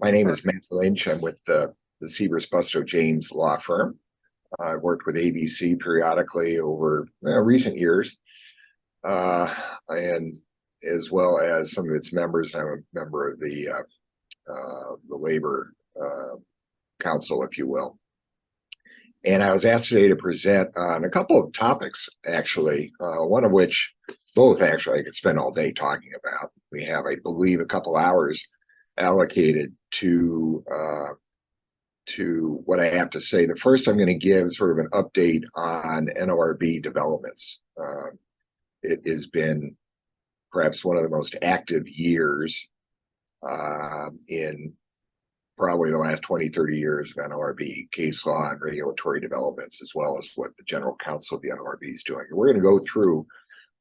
My name is Matt Lynch. I'm with the Seavers Busto James law firm. I've worked with ABC periodically over recent years, and as well as some of its members. I'm a member of the labor council, if you will. And I was asked today to present on a couple of topics, actually, one of which, both actually, I could spend all day talking about. We have, I believe, a couple hours allocated to what I have to say. The first, I'm going to give sort of an update on NLRB developments. It has been perhaps one of the most active years in probably the last 20, 30 years of NLRB case law and regulatory developments, as well as what the General Counsel of the NLRB is doing. And we're going to go through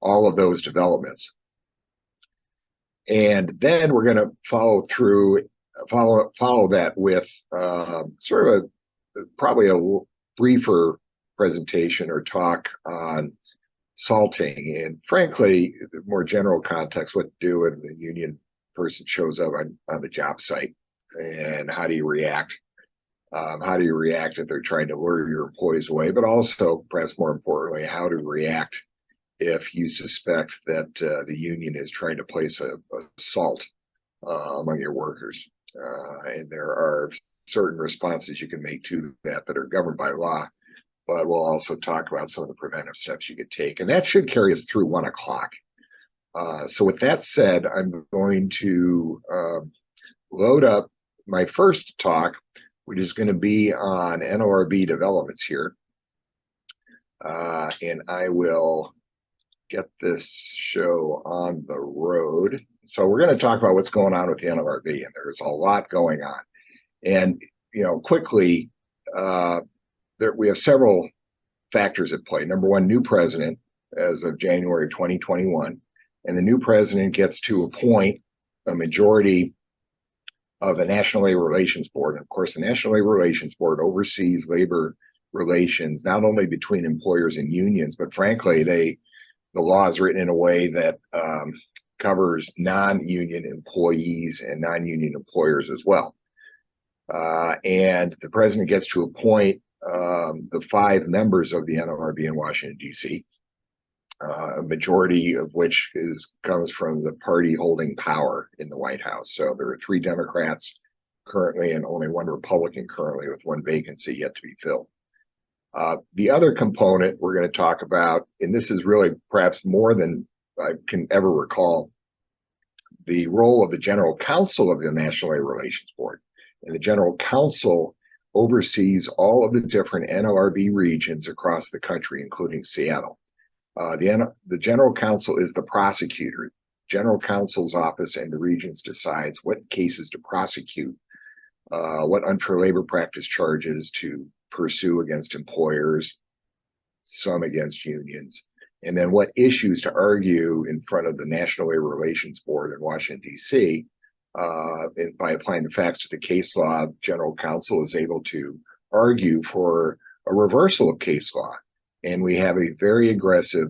all of those developments. And then we're going to follow that with sort of probably a briefer presentation or talk on salting, and frankly, the more general context, what to do when the union person shows up on the job site, and how do you react? How do you react if they're trying to lure your employees away? But also, perhaps more importantly, how to react if you suspect that the union is trying to place a salt among your workers. And there are certain responses you can make to that are governed by law, but we'll also talk about some of the preventive steps you could take. And that should carry us through 1 o'clock. So with that said, I'm going to load up my first talk, which is going to be on NLRB developments here. And I will get this show on the road. So we're going to talk about what's going on with the NLRB, and there's a lot going on. And, quickly, we have several factors at play. Number one, new president as of January 2021, and the new president gets to appoint a majority of the National Labor Relations Board. And of course, the National Labor Relations Board oversees labor relations, not only between employers and unions, but frankly, the law is written in a way that covers non-union employees and non-union employers as well. And the president gets to appoint the 5 members of the NLRB in Washington, D.C., a majority of which comes from the party holding power in the White House. So there are 3 Democrats currently and only 1 Republican currently, with 1 vacancy yet to be filled. The other component we're going to talk about, and this is really perhaps more than I can ever recall, the role of the General Counsel of the National Labor Relations Board. And the General Counsel oversees all of the different NLRB regions across the country, including Seattle. The General Counsel is the prosecutor. General Counsel's office and the regions decides what cases to prosecute, what unfair labor practice charges to pursue against employers, some against unions, and then what issues to argue in front of the National Labor Relations Board in Washington, D.C. And by applying the facts to the case law, General Counsel is able to argue for a reversal of case law. And we have a very aggressive,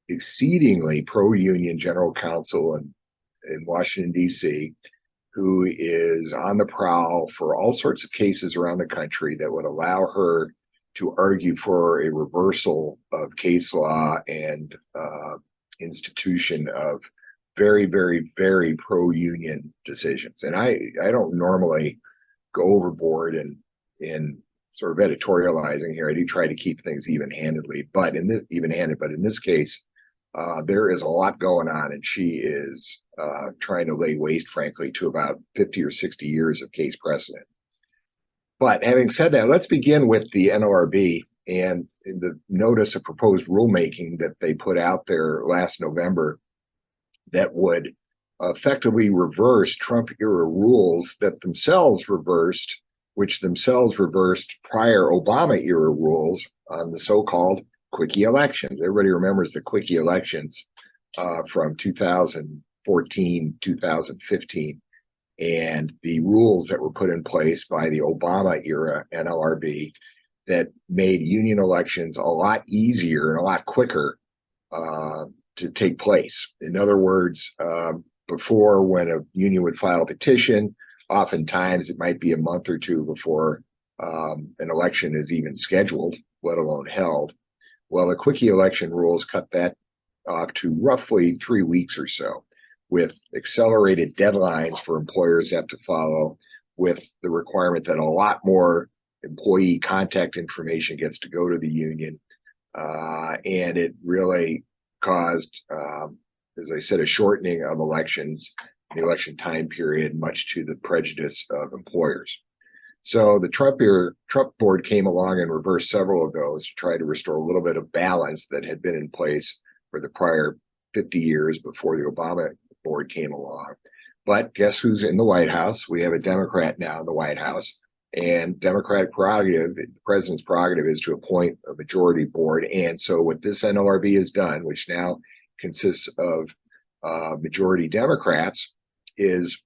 exceedingly pro-union General Counsel in Washington, D.C., who is on the prowl for all sorts of cases around the country that would allow her to argue for a reversal of case law and institution of very, very, very pro-union decisions. And I don't normally go overboard in sort of editorializing here. I do try to keep things even-handedly, but in this case, there is a lot going on, and she is trying to lay waste, frankly, to about 50 or 60 years of case precedent. But having said that, let's begin with the NLRB and the notice of proposed rulemaking that they put out there last November that would effectively reverse Trump-era rules that themselves reversed, which themselves reversed prior Obama-era rules on the so-called quickie elections. Everybody remembers the quickie elections from 2014, 2015, and the rules that were put in place by the Obama-era NLRB that made union elections a lot easier and a lot quicker to take place. In other words, before, when a union would file a petition, oftentimes it might be a month or two before an election is even scheduled, let alone held. Well, the quickie election rules cut that off to roughly 3 weeks or so, with accelerated deadlines for employers have to follow, with the requirement that a lot more employee contact information gets to go to the union. And it really caused, as I said, a shortening of elections, the election time period, much to the prejudice of employers. So the Trump board came along and reversed several of those to try to restore a little bit of balance that had been in place for the prior 50 years before the Obama board came along. But guess who's in the White House? We have a Democrat now in the White House, and Democratic prerogative, the president's prerogative, is to appoint a majority board. And so what this NLRB has done, which now consists of majority Democrats, is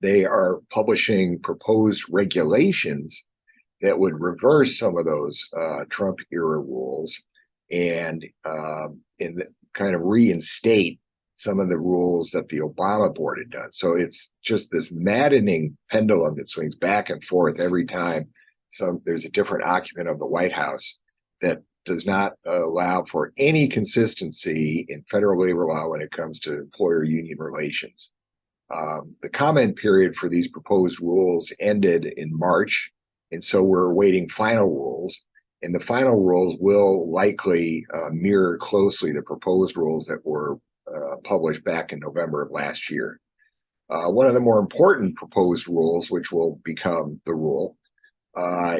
they are publishing proposed regulations that would reverse some of those Trump era rules and kind of reinstate some of the rules that the Obama board had done. So it's just this maddening pendulum that swings back and forth every time there's a different occupant of the White House that does not allow for any consistency in federal labor law when it comes to employer-union relations. The comment period for these proposed rules ended in March, and so we're awaiting final rules. And the final rules will likely mirror closely the proposed rules that were published back in November of last year. One of the more important proposed rules, which will become the rule,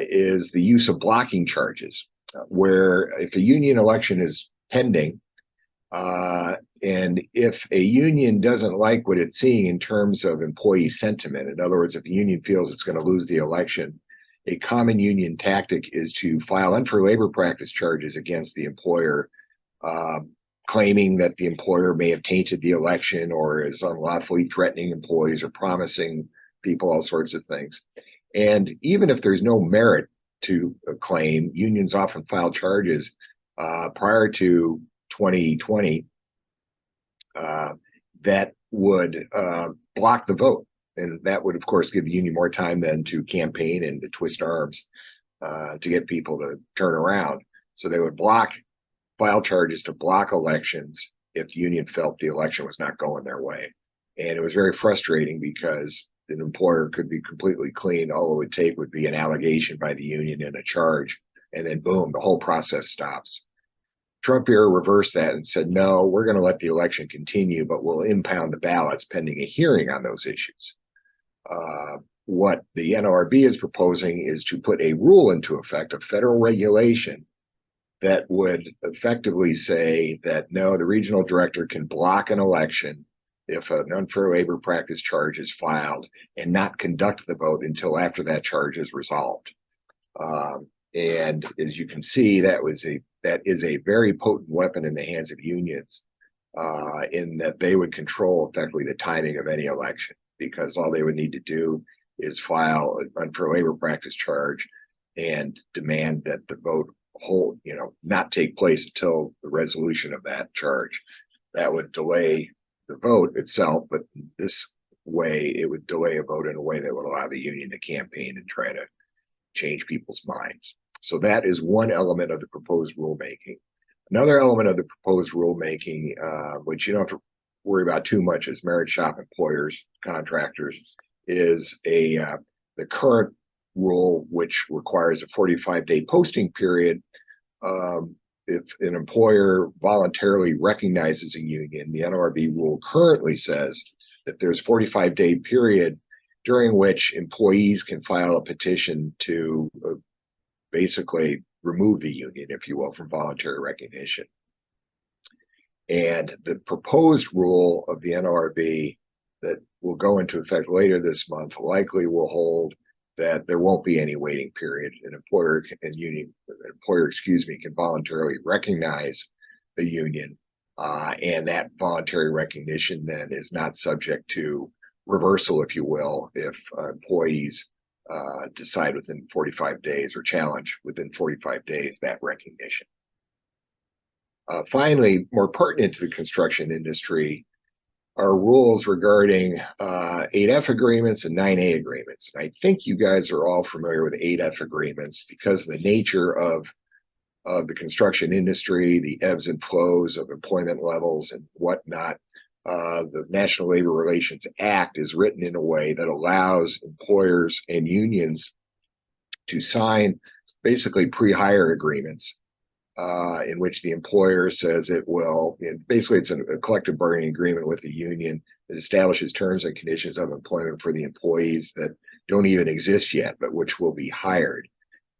is the use of blocking charges, where if a union election is pending, and if a union doesn't like what it's seeing in terms of employee sentiment, in other words, if a union feels it's going to lose the election, a common union tactic is to file unfair labor practice charges against the employer, claiming that the employer may have tainted the election or is unlawfully threatening employees or promising people all sorts of things. And even if there's no merit to a claim, unions often file charges prior to 2020 that would block the vote. And that would, of course, give the union more time then to campaign and to twist arms to get people to turn around. So they would file charges to block elections if the union felt the election was not going their way. And it was very frustrating because an employer could be completely clean. All it would take would be an allegation by the union and a charge, and then boom, the whole process stops. Trump era reversed that and said, no, we're going to let the election continue, but we'll impound the ballots pending a hearing on those issues. What the NLRB is proposing is to put a rule into effect, a federal regulation that would effectively say that no, the regional director can block an election if an unfair labor practice charge is filed and not conduct the vote until after that charge is resolved. And as you can see, that is a very potent weapon in the hands of unions, in that they would control effectively the timing of any election, because all they would need to do is file an unfair labor practice charge and demand that the vote not take place until the resolution of that charge. That would delay the vote itself, but this way it would delay a vote in a way that would allow the union to campaign and try to change people's minds. So that is one element of the proposed rulemaking. Another element of the proposed rulemaking, which you don't have to worry about too much as merit shop employers, contractors, is the current rule, which requires a 45-day posting period. If an employer voluntarily recognizes a union, the NLRB rule currently says that there's a 45-day period during which employees can file a petition to basically remove the union, if you will, from voluntary recognition. And the proposed rule of the NLRB that will go into effect later this month likely will hold that there won't be any waiting period. An employer can voluntarily recognize the union, and that voluntary recognition then is not subject to reversal, if you will, if employees decide within 45 days or challenge within 45 days that recognition. Finally, more pertinent to the construction industry, are rules regarding 8F agreements and 9A agreements. And I think you guys are all familiar with 8F agreements because of the nature of the construction industry, the ebbs and flows of employment levels and whatnot. The National Labor Relations Act is written in a way that allows employers and unions to sign basically pre-hire agreements in which the employer says it will, basically it's a collective bargaining agreement with the union that establishes terms and conditions of employment for the employees that don't even exist yet, but which will be hired.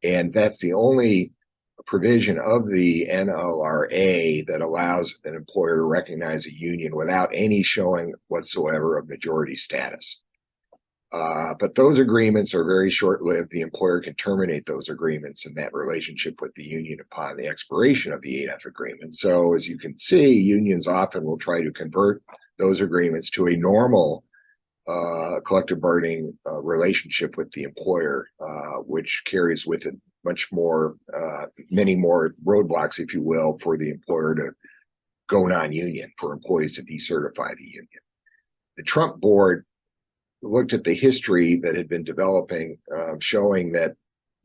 And that's the only provision of the NLRA that allows an employer to recognize a union without any showing whatsoever of majority status. But those agreements are very short-lived. The employer can terminate those agreements and that relationship with the union upon the expiration of the 8F agreement. So as you can see, unions often will try to convert those agreements to a normal collective bargaining relationship with the employer, which carries with it much more, many more roadblocks, if you will, for the employer to go non-union, for employees to decertify the union. The Trump board looked at the history that had been developing, showing that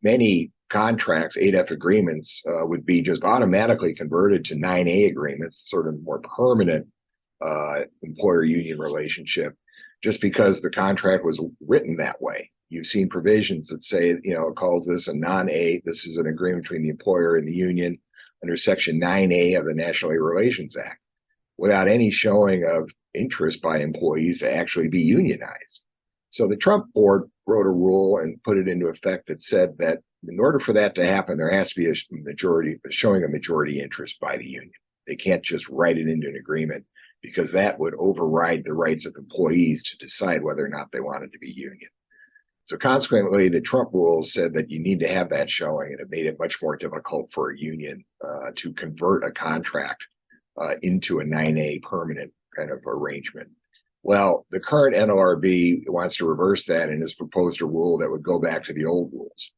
many contracts, 8F agreements, would be just automatically converted to 9A agreements, sort of more permanent employer-union relationship, just because the contract was written that way. You've seen provisions that say, it calls this a non-A. This is an agreement between the employer and the union under Section 9A of the National Labor Relations Act, without any showing of interest by employees to actually be unionized. So the Trump board wrote a rule and put it into effect that said that in order for that to happen, there has to be showing a majority interest by the union. They can't just write it into an agreement because that would override the rights of employees to decide whether or not they wanted to be union. So consequently, the Trump rules said that you need to have that showing, and it made it much more difficult for a union to convert a contract into a 9A permanent kind of arrangement. Well, the current NLRB wants to reverse that and has proposed a rule that would go back to the old rules,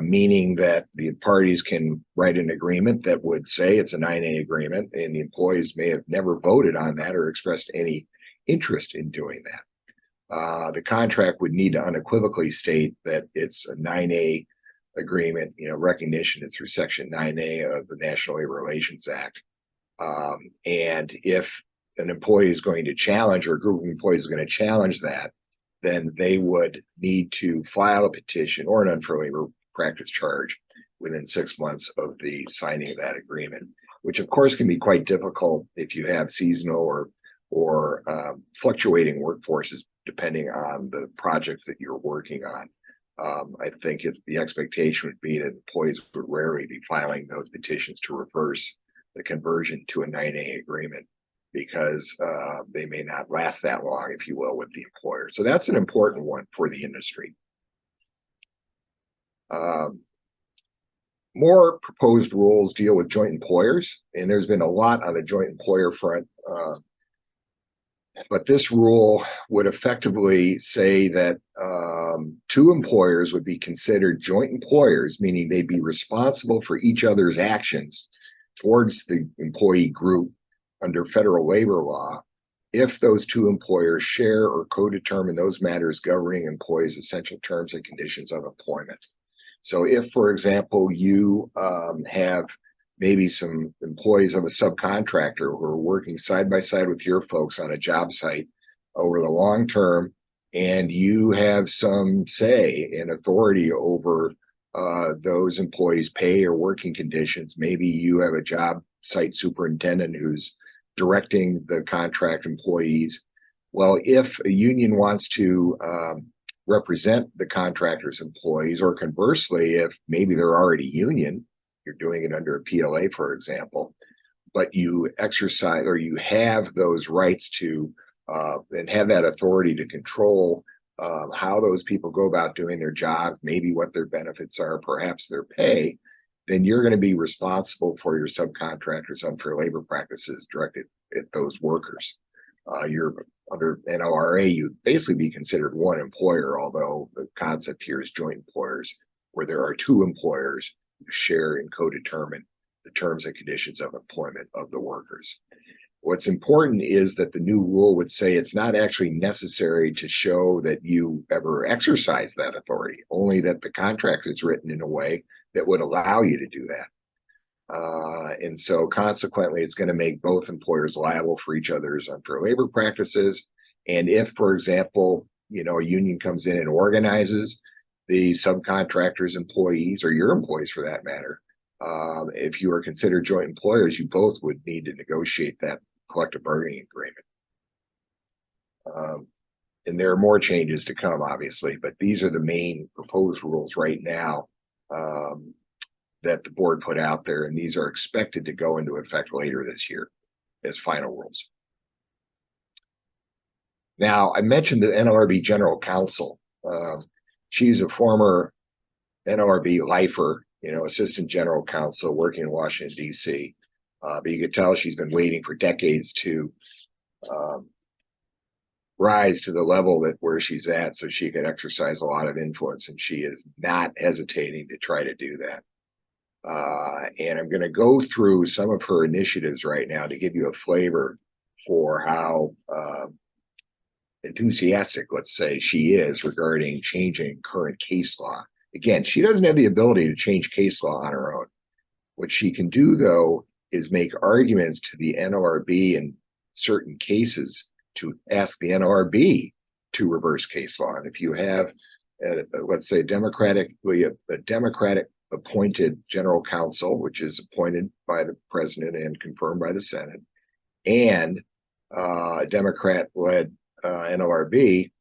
meaning that the parties can write an agreement that would say it's a 9A agreement, and the employees may have never voted on that or expressed any interest in doing that. The contract would need to unequivocally state that it's a 9A agreement, recognition is through Section 9A of the National Labor Relations Act. And if an employee is going to challenge, or a group of employees is going to challenge that, then they would need to file a petition or an unfair labor practice charge within 6 months of the signing of that agreement, which of course can be quite difficult if you have seasonal or fluctuating workforces depending on the projects that you're working on. I think the expectation would be that employees would rarely be filing those petitions to reverse the conversion to a 9A agreement, because they may not last that long, if you will, with the employer. So that's an important one for the industry. More proposed rules deal with joint employers, and there's been a lot on the joint employer front. But this rule would effectively say that two employers would be considered joint employers, meaning they'd be responsible for each other's actions towards the employee group under federal labor law, if those two employers share or co-determine those matters governing employees' essential terms and conditions of employment. So if, for example, you have maybe some employees of a subcontractor who are working side by side with your folks on a job site over the long term, and you have some say and authority over those employees' pay or working conditions. Maybe you have a job site superintendent who's directing the contract employees. Well, if a union wants to represent the contractor's employees, or conversely, if maybe they're already union, you're doing it under a PLA, for example, but you exercise or you have those rights to and have that authority to control how those people go about doing their jobs, maybe what their benefits are, perhaps their pay, then you're going to be responsible for your subcontractors' unfair labor practices directed at those workers. You're under NLRA, you'd basically be considered one employer, although the concept here is joint employers, where there are two employers who share and co-determine the terms and conditions of employment of the workers. What's important is that the new rule would say it's not actually necessary to show that you ever exercise that authority, only that the contract is written in a way that would allow you to do that. And so consequently, it's going to make both employers liable for each other's unfair labor practices. And if, for example, a union comes in and organizes the subcontractors' employees, or your employees for that matter, if you are considered joint employers, you both would need to negotiate that collective bargaining agreement. And there are more changes to come, obviously, but these are the main proposed rules right now that the board put out there, and these are expected to go into effect later this year as final rules. Now, I mentioned the NLRB General Counsel. She's a former NLRB lifer, Assistant General Counsel working in Washington, D.C. But you could tell she's been waiting for decades to rise to the level that where she's at so she could exercise a lot of influence, and she is not hesitating to try to do that. And I'm going to go through some of her initiatives right now to give you a flavor for how enthusiastic, let's say, she is regarding changing current case law. Again, she doesn't have the ability to change case law on her own. What she can do, though, is make arguments to the NLRB in certain cases to ask the NLRB to reverse case law. And if you have, let's say, a Democratic appointed general counsel, which is appointed by the president and confirmed by the Senate, and a Democrat-led NLRB,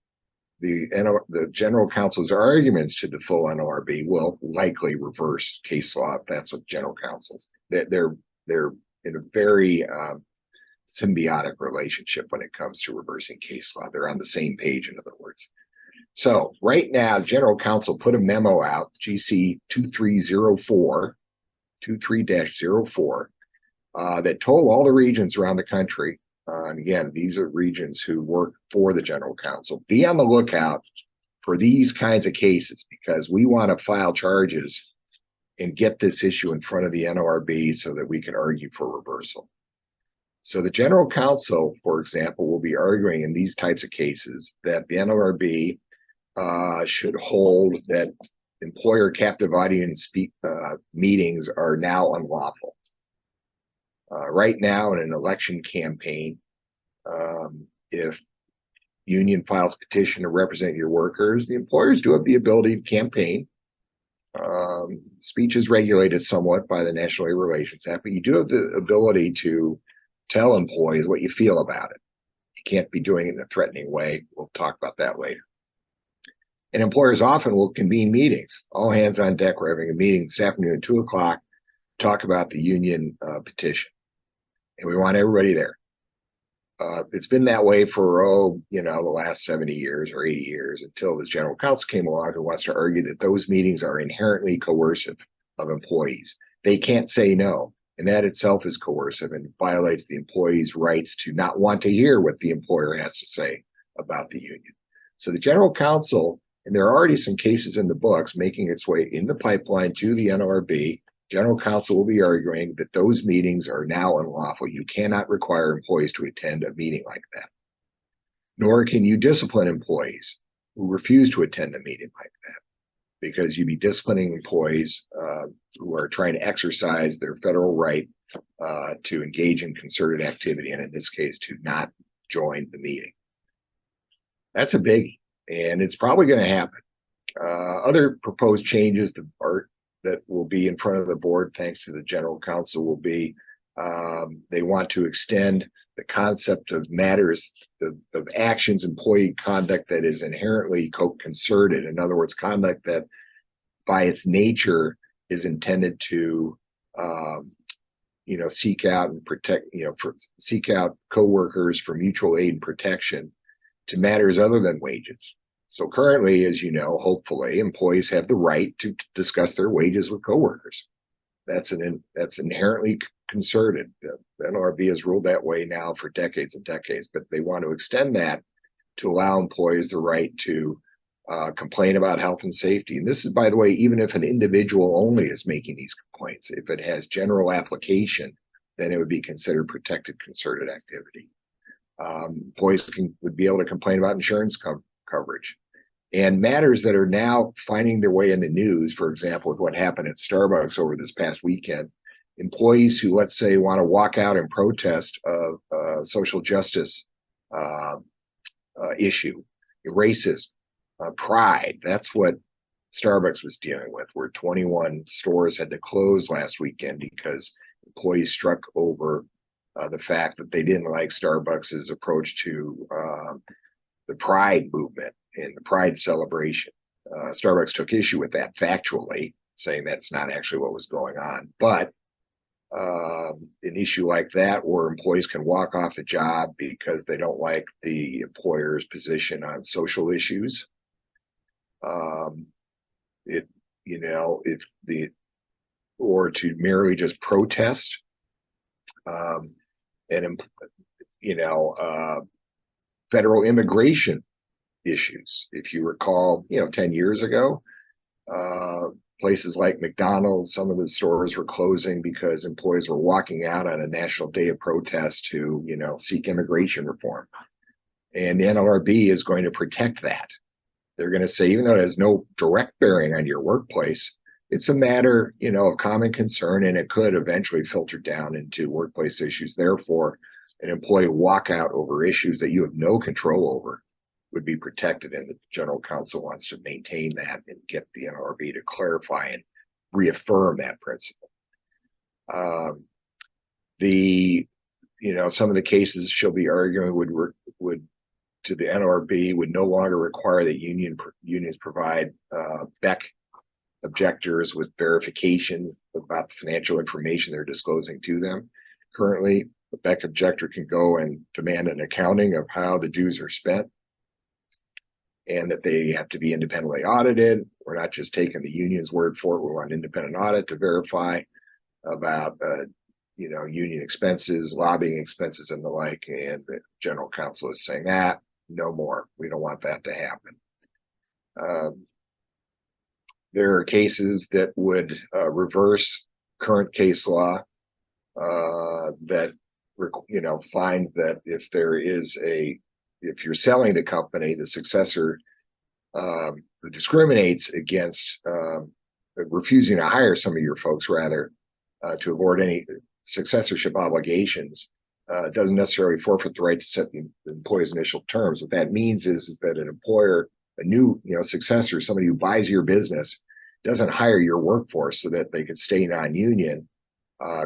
the general counsel's arguments to the full NLRB will likely reverse case law if that's what general counsel's. They're in a very symbiotic relationship when it comes to reversing case law. They're on the same page, in other words. So right now, General Counsel put a memo out, GC 2304, 23-04, that told all the regions around the country, and again, these are regions who work for the General Counsel, be on the lookout for these kinds of cases, because we want to file charges and get this issue in front of the NLRB so that we can argue for reversal. So the General Counsel, for example, will be arguing in these types of cases that the NLRB should hold that employer captive audience meetings are now unlawful. Right now, in an election campaign, if union files petition to represent your workers, the employers do have the ability to campaign. Speech is regulated somewhat by the National Labor Relations Act, but you do have the ability to tell employees what you feel about it. You can't be doing it in a threatening way. We'll talk about that later. And employers often will convene meetings. All hands on deck. We're having a meeting this afternoon at 2 o'clock, talk about the union petition. And we want everybody there. It's been that way for, the last 70 years or 80 years, until this General Counsel came along who wants to argue that those meetings are inherently coercive of employees. They can't say no. And that itself is coercive and violates the employee's rights to not want to hear what the employer has to say about the union. So the General Counsel, and there are already some cases in the books making its way in the pipeline to the NLRB, General Counsel will be arguing that those meetings are now unlawful. You cannot require employees to attend a meeting like that. Nor can you discipline employees who refuse to attend a meeting like that, because you'd be disciplining employees who are trying to exercise their federal right to engage in concerted activity, and in this case, to not join the meeting. That's a biggie, and it's probably going to happen. Other proposed changes that will be in front of the board, thanks to the General Counsel, will be they want to extend the concept of matters of actions, employee conduct that is inherently concerted. In other words, conduct that by its nature is intended to seek out and protect, seek out coworkers for mutual aid and protection, to matters other than wages. So currently, as you know, hopefully, employees have the right to discuss their wages with coworkers. That's inherently concerted. The NLRB has ruled that way now for decades and decades, but they want to extend that to allow employees the right to complain about health and safety. And this is, by the way, even if an individual only is making these complaints. If it has general application then it would be considered protected concerted activity. Employees would be able to complain about insurance coverage. And matters that are now finding their way in the news, for example, with what happened at Starbucks over this past weekend, employees who, let's say, want to walk out and protest a social justice issue, racism, pride. That's what Starbucks was dealing with, where 21 stores had to close last weekend because employees struck over the fact that they didn't like Starbucks's approach to the pride movement and the pride celebration. Starbucks took issue with that factually, saying that's not actually what was going on. But an issue like that, where employees can walk off the job because they don't like the employer's position on social issues, or to merely just protest, and federal immigration issues. If you recall, 10 years ago, places like McDonald's, some of the stores were closing because employees were walking out on a national day of protest to, seek immigration reform. And the NLRB is going to protect that. They're going to say, even though it has no direct bearing on your workplace, it's a matter, of common concern, and it could eventually filter down into workplace issues. Therefore, an employee walkout over issues that you have no control over would be protected, and the General Counsel wants to maintain that and get the NLRB to clarify and reaffirm that principle. Some of the cases she'll be arguing would to the NLRB would no longer require that unions provide BEC objectors with verifications about the financial information they're disclosing to them. Currently, the BEC objector can go and demand an accounting of how the dues are spent, and that they have to be independently audited. We're not just taking the union's word for it. We want independent audit to verify about union expenses, lobbying expenses, and the like. And the General Counsel is saying that no more. We don't want that to happen. There are cases that would reverse current case law that finds that if you're selling the company, the successor who discriminates against refusing to hire some of your folks, rather, to avoid any successorship obligations, doesn't necessarily forfeit the right to set the employee's initial terms. What that means is that an employer, a new successor, somebody who buys your business, doesn't hire your workforce so that they can stay non-union.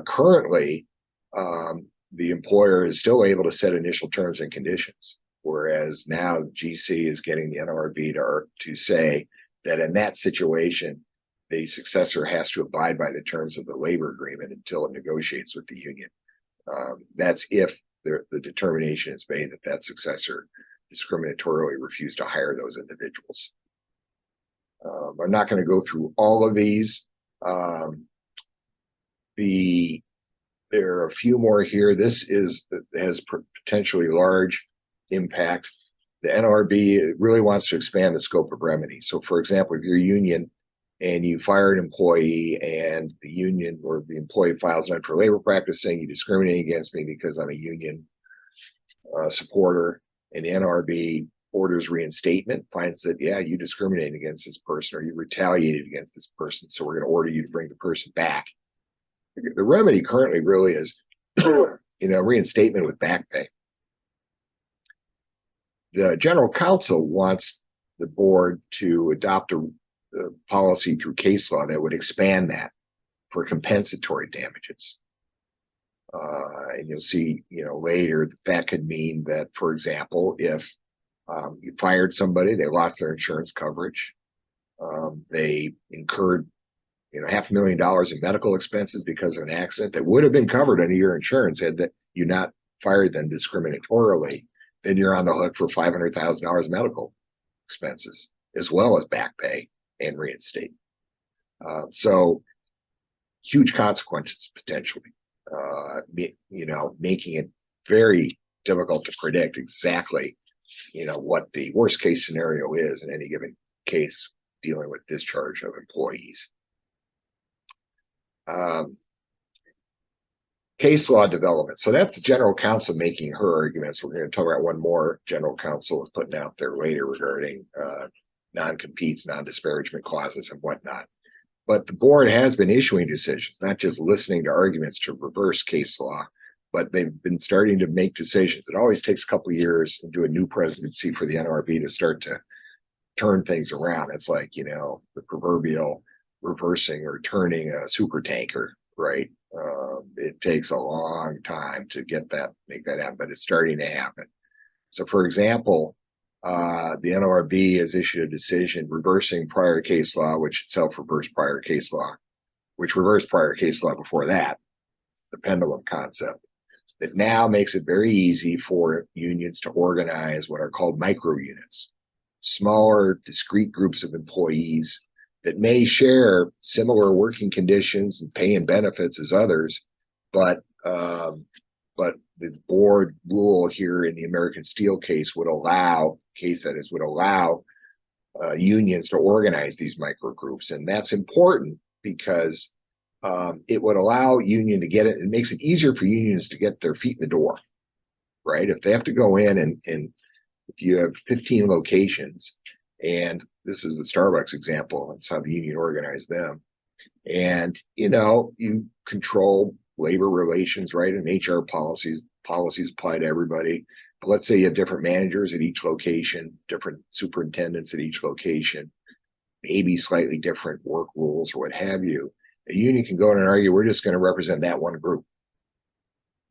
Currently, the employer is still able to set initial terms and conditions, whereas now GC is getting the NLRB to say that in that situation, the successor has to abide by the terms of the labor agreement until it negotiates with the union. That's if the determination is made that successor discriminatorily refused to hire those individuals. I'm not going to go through all of these. There are a few more here. This has potentially large impact. The NLRB really wants to expand the scope of remedy. So, for example, if you're a union and you fire an employee, and the union or the employee files an unfair labor practice saying you discriminate against me because I'm a union supporter, and the NLRB orders reinstatement, finds that, yeah, you discriminated against this person or you retaliated against this person, so we're going to order you to bring the person back. The remedy currently really is, reinstatement with back pay. The General Counsel wants the board to adopt a policy through case law that would expand that for compensatory damages. And you'll see, later that could mean that, for example, if you fired somebody, they lost their insurance coverage, they incurred $500,000 in medical expenses because of an accident that would have been covered under your insurance had that you not fired them discriminatorily, then you're on the hook for $500,000 medical expenses, as well as back pay and reinstate. So huge consequences potentially, making it very difficult to predict exactly, what the worst case scenario is in any given case dealing with discharge of employees. Case law development. So that's the general counsel making her arguments. We're going to talk about one more general counsel is putting out there later regarding non-competes, non-disparagement clauses, and whatnot. But the board has been issuing decisions, not just listening to arguments to reverse case law, but they've been starting to make decisions. It always takes a couple of years to do a new presidency for the NLRB to start to turn things around. It's like, the proverbial reversing or turning a super tanker, right? It takes a long time to make that happen, but it's starting to happen. So, for example, the NLRB has issued a decision reversing prior case law, which itself reversed prior case law, which reversed prior case law before that, the pendulum concept. That now makes it very easy for unions to organize what are called micro units, smaller, discrete groups of employees that may share similar working conditions and pay and benefits as others, but the board rule here in the American Steel case would allow unions to organize these micro groups, and that's important because it would allow union to get it. It makes it easier for unions to get their feet in the door, right? If they have to go in and if you have 15 locations, and this is the Starbucks example, that's how the union organized them. And, you control labor relations, right? And HR policies apply to everybody. But let's say you have different managers at each location, different superintendents at each location, maybe slightly different work rules or what have you. A union can go in and argue, we're just going to represent that one group.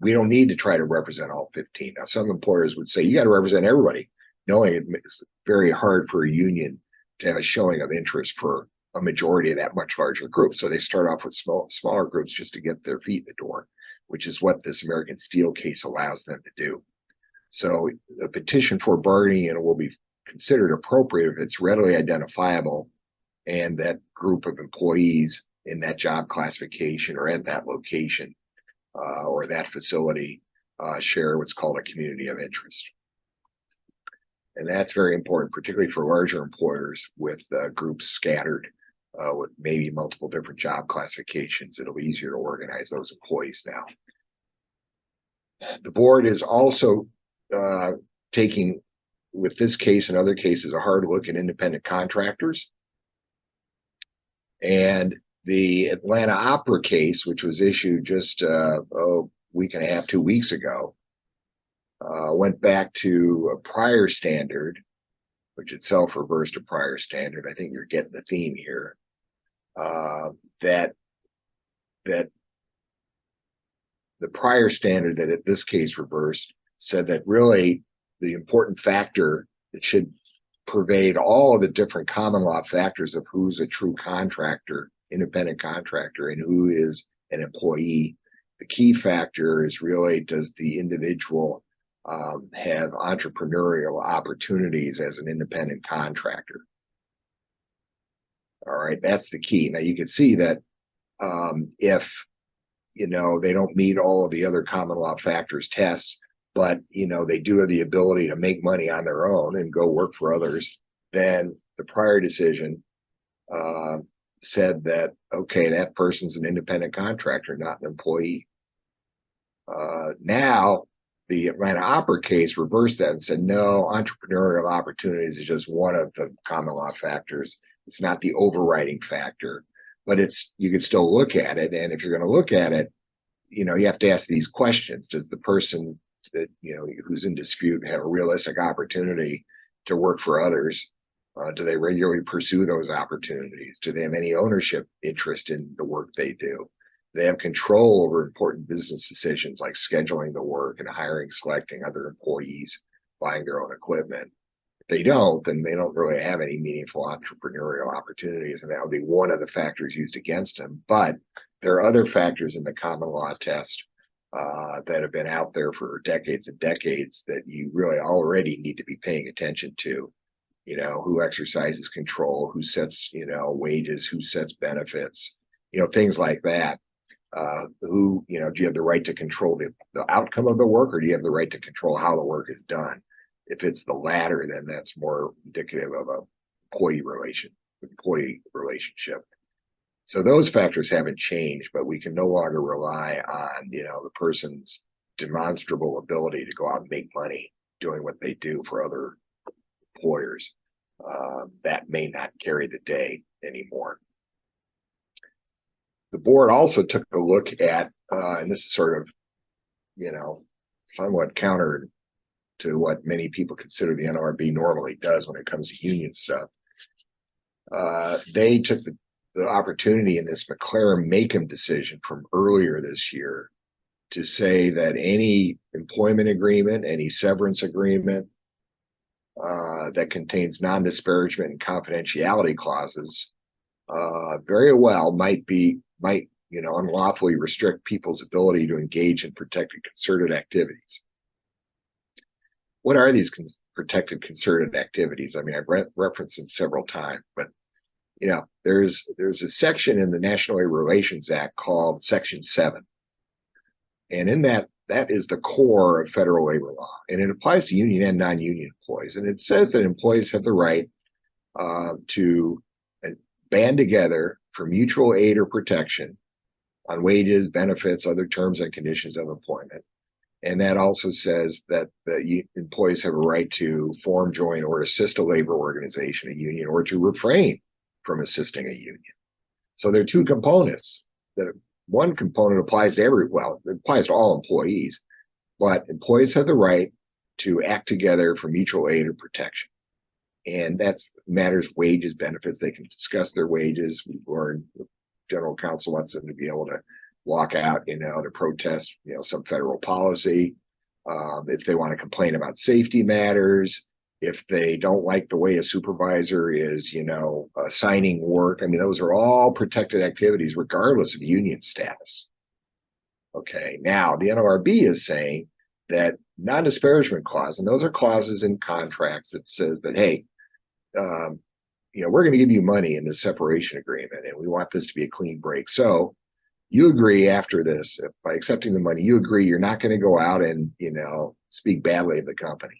We don't need to try to represent all 15. Now, some employers would say, you got to represent everybody, knowing it's very hard for a union to have a showing of interest for a majority of that much larger group. So they start off with smaller groups just to get their feet in the door, which is what this American Steel case allows them to do. So the petition for bargaining unit will be considered appropriate if it's readily identifiable and that group of employees in that job classification or at that location or that facility share what's called a community of interest. And that's very important, particularly for larger employers with groups scattered with maybe multiple different job classifications. It'll be easier to organize those employees now. The board is also taking, with this case and other cases, a hard look at independent contractors. And the Atlanta Opera case, which was issued just a week and a half, 2 weeks ago, went back to a prior standard, which itself reversed a prior standard. I think you're getting the theme here. That the prior standard that this case reversed said that really the important factor that should pervade all of the different common law factors of who's a true contractor, independent contractor, and who is an employee. The key factor is really, does the individual have entrepreneurial opportunities as an independent contractor? All right, that's the key. Now you can see that if they don't meet all of the other common law factors tests, but they do have the ability to make money on their own and go work for others, then the prior decision said that, okay, that person's an independent contractor, not an employee. Now the Atlanta Opera case reversed that and said, no, entrepreneurial opportunities is just one of the common law factors. It's not the overriding factor, but you can still look at it. And if you're going to look at it, you have to ask these questions. Does the person that, who's in dispute have a realistic opportunity to work for others? Do they regularly pursue those opportunities? Do they have any ownership interest in the work they do? Do they have control over important business decisions like scheduling the work and hiring, selecting other employees, buying their own equipment? If they don't, then they don't really have any meaningful entrepreneurial opportunities, and that would be one of the factors used against them. But there are other factors in the common law test that have been out there for decades and decades that you really already need to be paying attention to. Who exercises control, who sets, wages, who sets benefits, things like that. Do you have the right to control the outcome of the work, or do you have the right to control how the work is done? If it's the latter, then that's more indicative of a employee relationship. So those factors haven't changed, but we can no longer rely on, the person's demonstrable ability to go out and make money doing what they do for other employers. That may not carry the day anymore. The board also took a look at, and this is sort of, somewhat counter to what many people consider the NLRB normally does when it comes to union stuff. They took the opportunity in this McLaren-Macomb decision from earlier this year to say that any employment agreement, any severance agreement that contains non-disparagement and confidentiality clauses very well might unlawfully restrict people's ability to engage in protected concerted activities. What are these protected concerted activities? I mean, I've referenced them several times, but there's a section in the National Labor Relations Act called Section 7. And in that is the core of federal labor law. And it applies to union and non-union employees. And it says that employees have the right to band together for mutual aid or protection on wages, benefits, other terms and conditions of employment. And that also says that the employees have a right to form, join, or assist a labor organization, a union, or to refrain from assisting a union. So there are two components. That one component applies to it applies to all employees, but employees have the right to act together for mutual aid or protection. And that's matters wages, benefits. They can discuss their wages, or General Counsel wants them to be able to walk out, to protest, some federal policy. If they want to complain about safety matters, if they don't like the way a supervisor is, assigning work. I mean, those are all protected activities regardless of union status. Okay, now the NLRB is saying that non-disparagement clause, and those are clauses in contracts that says that, hey, we're going to give you money in this separation agreement, and we want this to be a clean break. So you agree after this, by accepting the money, you agree you're not going to go out and, speak badly of the company.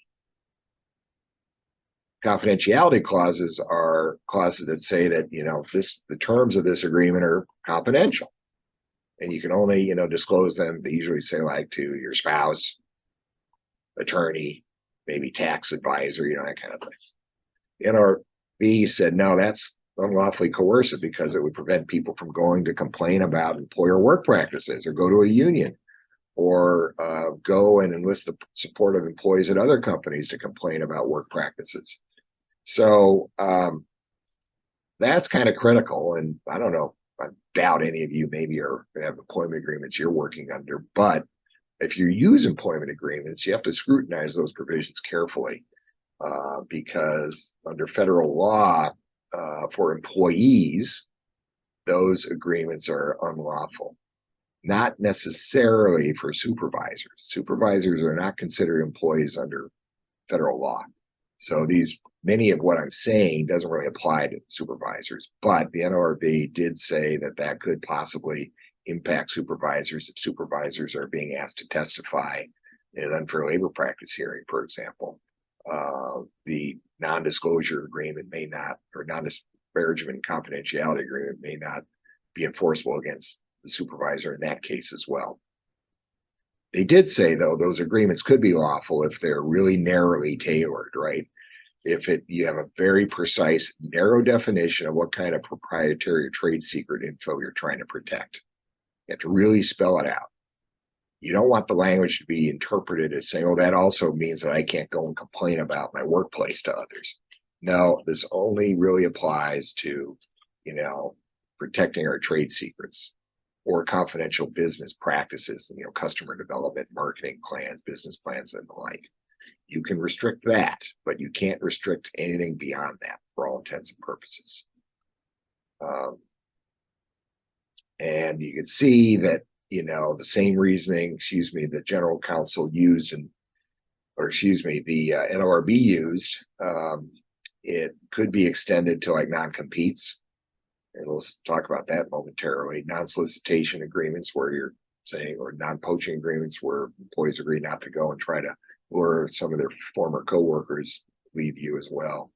Confidentiality clauses are clauses that say that, the terms of this agreement are confidential, and you can only, disclose them. They usually say like to your spouse, attorney, maybe tax advisor, that kind of thing. The NLRB said, no, that's unlawfully coercive because it would prevent people from going to complain about employer work practices or go to a union or go and enlist the support of employees at other companies to complain about work practices. So that's kind of critical. And I don't know, I doubt any of you maybe have employment agreements you're working under, but if you use employment agreements, you have to scrutinize those provisions carefully because under federal law, for employees, those agreements are unlawful. Not necessarily for supervisors. Supervisors are not considered employees under federal law. So many of what I'm saying doesn't really apply to supervisors, but the NLRB did say that could possibly impact supervisors if supervisors are being asked to testify in an unfair labor practice hearing, for example. The non-disclosure agreement may not, or non-disparagement and confidentiality agreement may not be enforceable against the supervisor in that case as well. They did say, though, those agreements could be lawful if they're really narrowly tailored, right? If you have a very precise, narrow definition of what kind of proprietary or trade secret info you're trying to protect. You have to really spell it out. You don't want the language to be interpreted as saying, oh, that also means that I can't go and complain about my workplace to others. No, this only really applies to, protecting our trade secrets or confidential business practices, customer development, marketing plans, business plans, and the like. You can restrict that, but you can't restrict anything beyond that for all intents and purposes. And you can see that, the same reasoning, the General Counsel used the NLRB used, it could be extended to like non-competes. And we'll talk about that momentarily. Non-solicitation agreements where you're saying, or non-poaching agreements where employees agree not to go and try to lure some of their former coworkers leave you as well.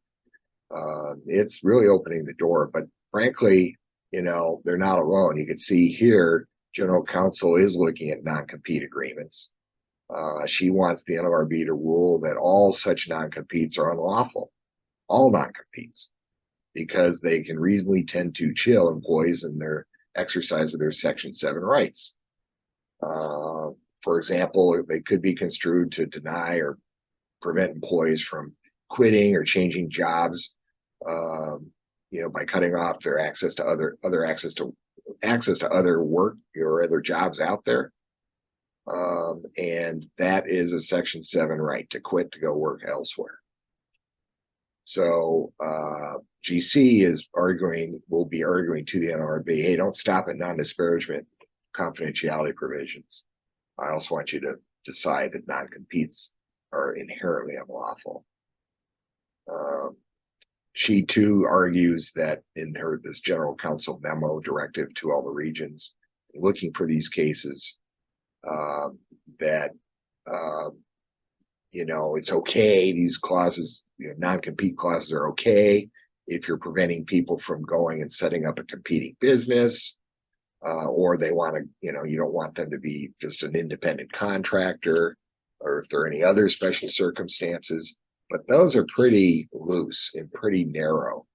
It's really opening the door, but frankly, they're not alone. You can see here, General Counsel is looking at non-compete agreements. She wants the NLRB to rule that all such non-competes are unlawful, all non-competes, because they can reasonably tend to chill employees in their exercise of their Section 7 rights. For example, they could be construed to deny or prevent employees from quitting or changing jobs, by cutting off their access to other work or other jobs out there. And that is a Section 7 right to quit to go work elsewhere. So GC will be arguing to the NLRB, hey, don't stop at non-disparagement confidentiality provisions. I also want you to decide that non-competes are inherently unlawful. She too argues that in this General Counsel memo directive to all the regions, looking for these cases, that it's okay. These clauses, non-compete clauses are okay if you're preventing people from going and setting up a competing business, or they want to, you don't want them to be just an independent contractor, or if there are any other special circumstances. But those are pretty loose and pretty narrow.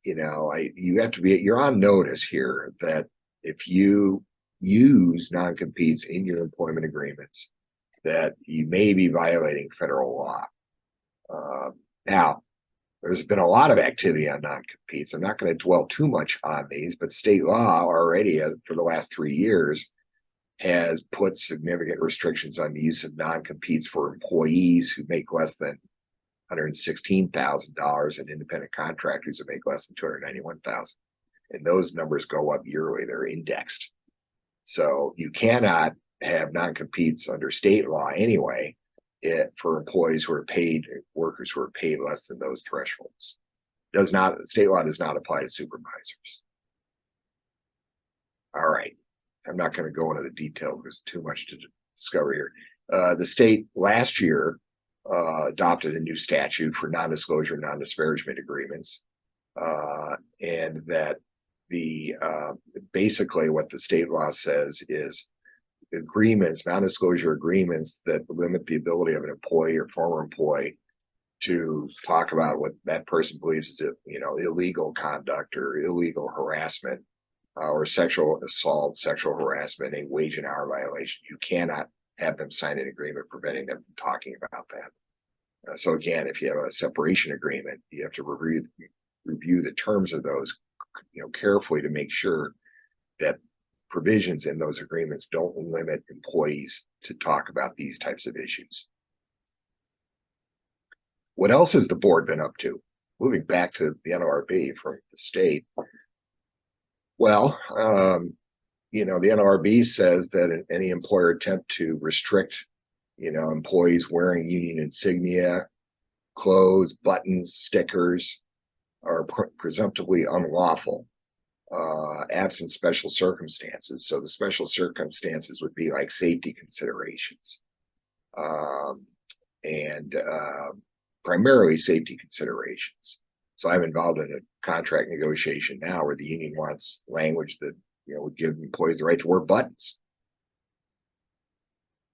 You're on notice here that if you use non-competes in your employment agreements, that you may be violating federal law. Now, there's been a lot of activity on non-competes. I'm not going to dwell too much on these, but state law already for the last 3 years has put significant restrictions on the use of non-competes for employees who make less than $116,000 and independent contractors who make less than $291,000. And those numbers go up yearly. They're indexed. So you cannot have non-competes under state law anyway for employees who are paid, workers who are paid less than those thresholds. State law does not apply to supervisors. All right. I'm not going to go into the details. There's too much to discover here. The state last year adopted a new statute for non-disclosure, non-disparagement agreements, and that basically what the state law says is agreements, non-disclosure agreements that limit the ability of an employee or former employee to talk about what that person believes is illegal conduct or illegal harassment, or sexual assault, sexual harassment, a wage and hour violation. You cannot have them sign an agreement preventing them from talking about that. So again, if you have a separation agreement, you have to review the terms of those, carefully to make sure that provisions in those agreements don't limit employees to talk about these types of issues. What else has the board been up to? Moving back to the NLRB from the state. Well, the NLRB says that any employer attempt to restrict, employees wearing union insignia, clothes, buttons, stickers are presumptively unlawful, absent special circumstances. So the special circumstances would be like safety considerations, and primarily safety considerations. So I'm involved in a contract negotiation now where the union wants language that would give employees the right to wear buttons.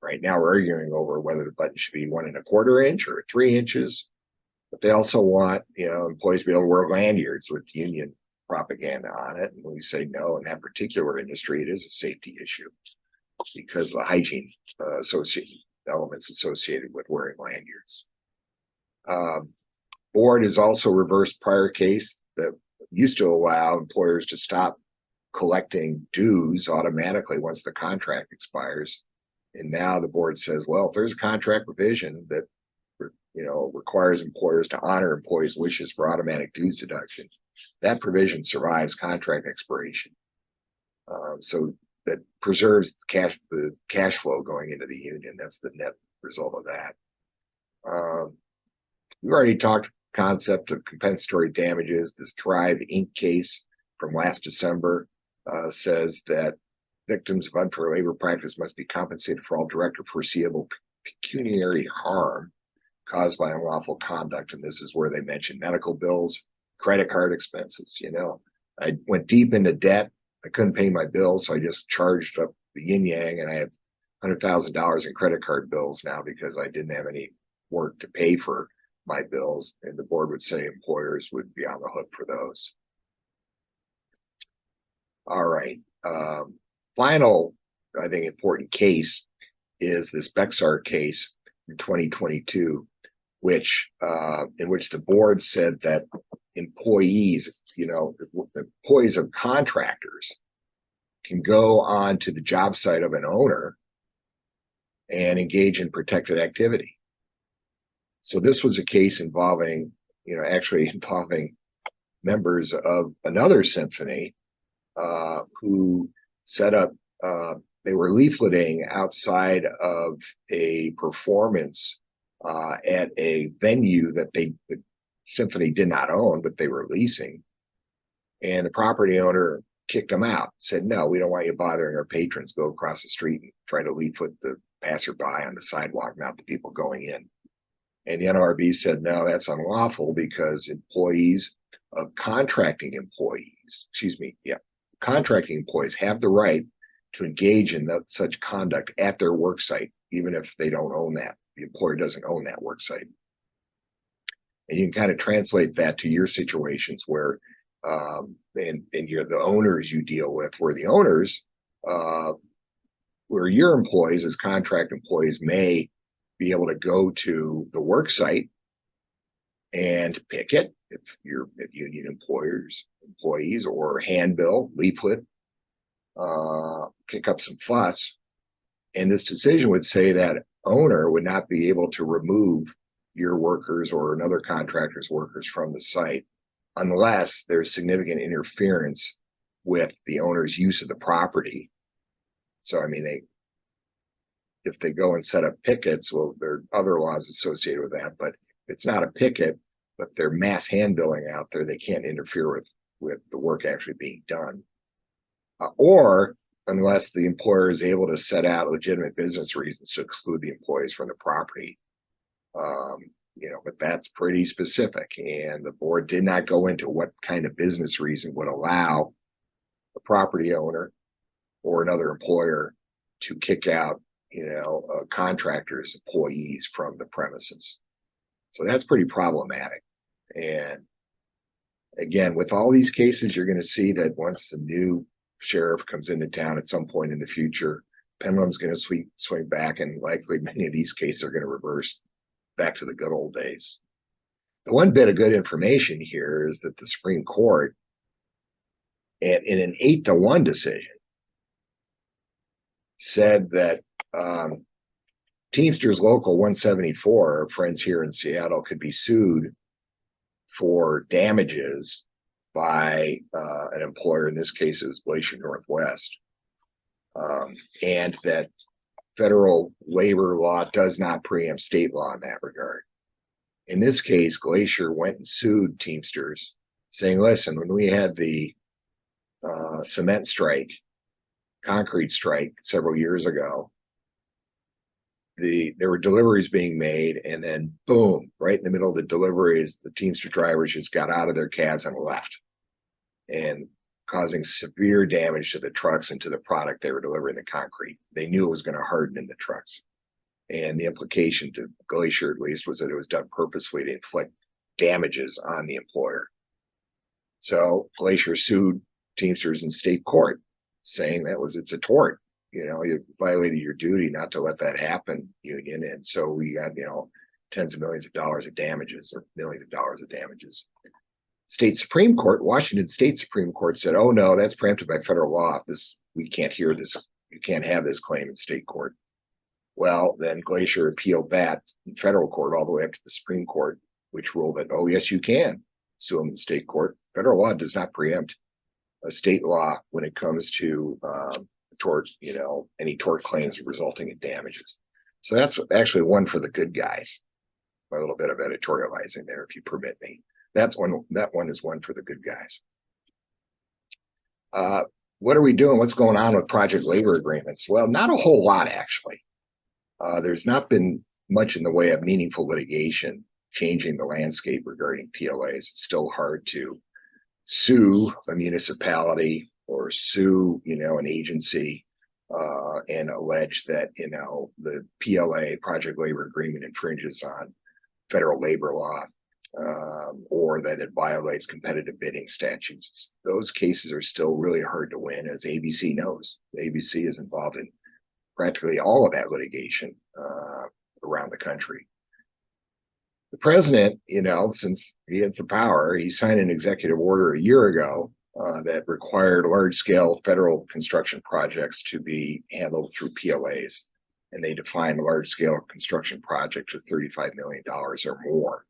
Right now we're arguing over whether the button should be 1 1/4 inch or 3 inches, but they also want employees to be able to wear lanyards with union propaganda on it. And we say no, in that particular industry, it is a safety issue because of the hygiene elements associated with wearing lanyards. Board has also reversed prior case that used to allow employers to stop collecting dues automatically once the contract expires. And now the board says, well, if there's a contract provision that requires employers to honor employees' wishes for automatic dues deduction, that provision survives contract expiration. So that preserves the cash flow going into the union. That's the net result of that. We've already talked concept of compensatory damages. This Thrive Inc. case from last December says that victims of unfair labor practice must be compensated for all direct or foreseeable pecuniary harm caused by unlawful conduct. And this is where they mention medical bills, credit card expenses. I went deep into debt. I couldn't pay my bills, so I just charged up the yin yang, and I have $100,000 in credit card bills now because I didn't have any work to pay for my bills, and the board would say employers would be on the hook for those. All right. Final, I think, important case is this Bexar case in 2022, which in which the board said that employees, employees of contractors can go on to the job site of an owner and engage in protected activity. So this was a case involving, actually involving members of another symphony who set up, they were leafleting outside of a performance at a venue that the symphony did not own, but they were leasing. And the property owner kicked them out, said, no, we don't want you bothering our patrons. Go across the street and try to leaflet the passerby on the sidewalk, not the people going in. And the NLRB said, no, that's unlawful because employees of contracting employees, contracting employees have the right to engage in such conduct at their work site, even if they don't own that. The employer doesn't own that work site. And you can kind of translate that to your situations where, and you're the owners you deal with, where the owners, where your employees as contract employees may be able to go to the work site and picket if union employees, or handbill, leaflet, kick up some fuss. And this decision would say that owner would not be able to remove your workers or another contractor's workers from the site unless there's significant interference with the owner's use of the property. So, I mean, if they go and set up pickets, well, there are other laws associated with that, but it's not a picket, but they're mass handbilling out there, they can't interfere with the work actually being done. Or unless the employer is able to set out legitimate business reasons to exclude the employees from the property. But that's pretty specific. And the board did not go into what kind of business reason would allow the property owner or another employer to kick out, contractors, employees from the premises. So that's pretty problematic. And again, with all these cases, you're going to see that once the new sheriff comes into town at some point in the future, pendulum's going to swing back, and likely many of these cases are going to reverse back to the good old days. The one bit of good information here is that the Supreme Court, in an 8-1 decision, said that Teamsters Local 174, our friends here in Seattle, could be sued for damages by an employer. In this case, it was Glacier Northwest, and that federal labor law does not preempt state law in that regard. In this case, Glacier went and sued Teamsters, saying, listen, when we had the cement strike, concrete strike several years ago, there were deliveries being made, and then boom, right in the middle of the deliveries, the Teamster drivers just got out of their cabs and left, and causing severe damage to the trucks and to the product they were delivering, the concrete. They knew it was going to harden in the trucks. And the implication to Glacier, at least, was that it was done purposefully to inflict damages on the employer. So Glacier sued Teamsters in state court, saying it's a tort. You violated your duty not to let that happen, union. And so we got, tens of millions of dollars of damages, or millions of dollars of damages. Washington State Supreme Court said, oh no, that's preempted by federal law. We can't hear this. You can't have this claim in state court. Well, then Glacier appealed that in federal court all the way up to the Supreme Court, which ruled that, oh yes, you can sue them in state court. Federal law does not preempt a state law when it comes to any tort claims resulting in damages. So that's actually one for the good guys. A little bit of editorializing there, if you permit me. That one is one for the good guys. What are we doing? What's going on with project labor agreements? Well, not a whole lot, actually. There's not been much in the way of meaningful litigation changing the landscape regarding PLAs. It's still hard to sue a municipality or sue, an agency, and allege that, the PLA, Project Labor Agreement, infringes on federal labor law, or that it violates competitive bidding statutes. Those cases are still really hard to win, as ABC knows. ABC is involved in practically all of that litigation around the country. The president, since he has the power, he signed an executive order a year ago that required large-scale federal construction projects to be handled through PLAs. And they defined a large-scale construction project of $35 million or more.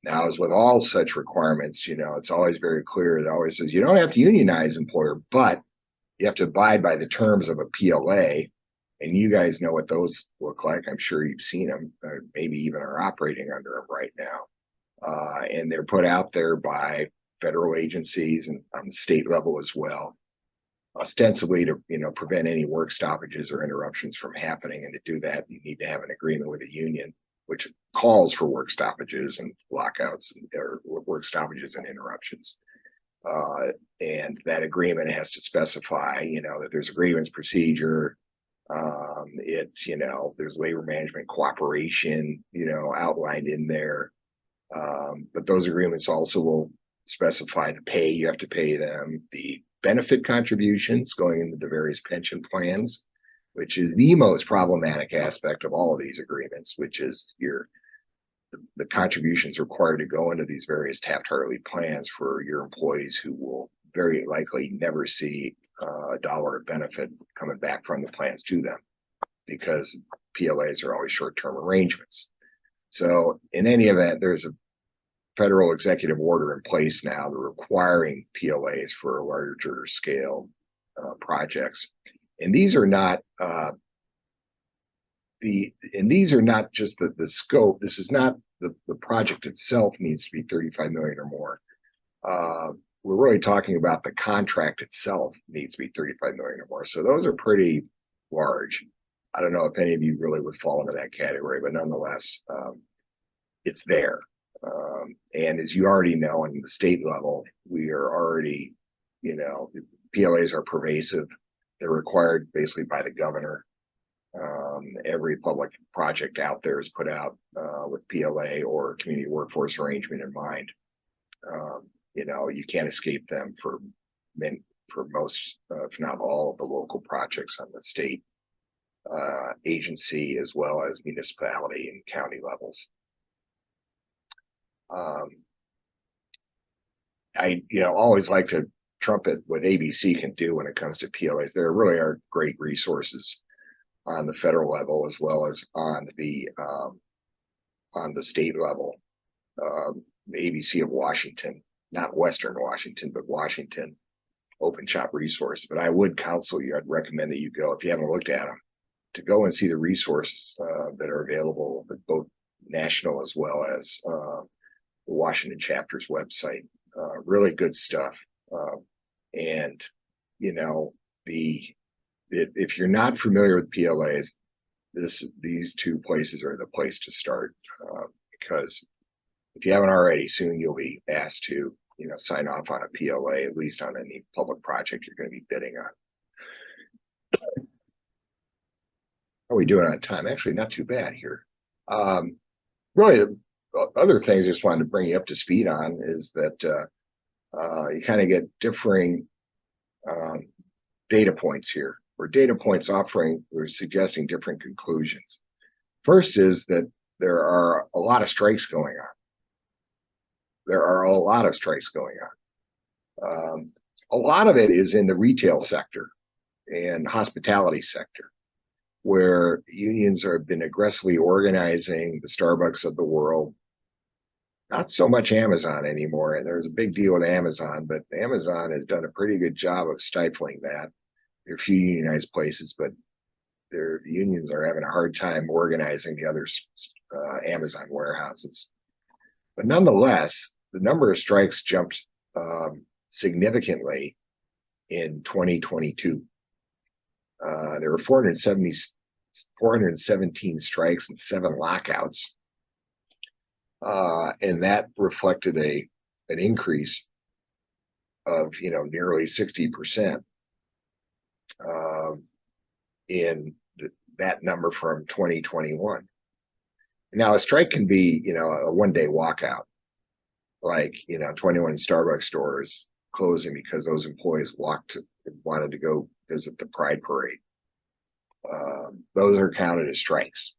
Now, as with all such requirements, it's always very clear. It always says you don't have to unionize employer, but you have to abide by the terms of a PLA. And you guys know what those look like. I'm sure you've seen them, or maybe even are operating under them right now. And they're put out there by federal agencies and on the state level as well, ostensibly to prevent any work stoppages or interruptions from happening. And to do that, you need to have an agreement with a union, which calls for work stoppages and lockouts, or work stoppages and interruptions. And that agreement has to specify, that there's a grievance procedure. There's labor management cooperation, outlined in there. But those agreements also will specify the pay you have to pay them, the benefit contributions going into the various pension plans, which is the most problematic aspect of all of these agreements, which is the contributions required to go into these various Taft-Hartley plans for your employees who will very likely never see a dollar of benefit coming back from the plans to them, because PLAs are always short-term arrangements. So in any event, there's a federal executive order in place now requiring PLAs for larger scale projects. And these are not just the scope. This is not the project itself needs to be 35 million or more. We're really talking about the contract itself needs to be 35 million or more. So those are pretty large. I don't know if any of you really would fall into that category, but nonetheless, it's there. And as you already know, on the state level, we are already, PLAs are pervasive. They're required basically by the governor. Every public project out there is put out with PLA or community workforce arrangement in mind. You can't escape them for most, if not all, of the local projects on the state agency as well as municipality and county levels. I always like to trumpet what ABC can do when it comes to PLAs. There really are great resources on the federal level as well as on the state level. The ABC of Washington, not Western Washington, but Washington, open shop resource. But I would counsel you, I'd recommend that you go, if you haven't looked at them, to go and see the resources that are available at both national as well as the Washington chapter's website. Really good stuff. And if you're not familiar with PLAs, these two places are the place to start, because if you haven't already, soon you'll be asked to sign off on a PLA, at least on any public project you're going to be bidding on. How are we doing on time? Actually, not too bad here. Really, other things I just wanted to bring you up to speed on is that you kind of get differing data points here, or data points or suggesting different conclusions. First is that there are a lot of strikes going on. A lot of it is in the retail sector and hospitality sector, where unions have been aggressively organizing, the Starbucks of the world. Not so much Amazon anymore, and there's a big deal with Amazon, but Amazon has done a pretty good job of stifling that. There are a few unionized places, but their unions are having a hard time organizing the other Amazon warehouses. But nonetheless, the number of strikes jumped significantly in 2022. There were 417 strikes and 7 lockouts. And that reflected an increase of, nearly 60% in that number from 2021. Now, a strike can be, a one-day walkout, like, 21 Starbucks stores closing because those employees wanted to go visit the Pride Parade. Those are counted as strikes.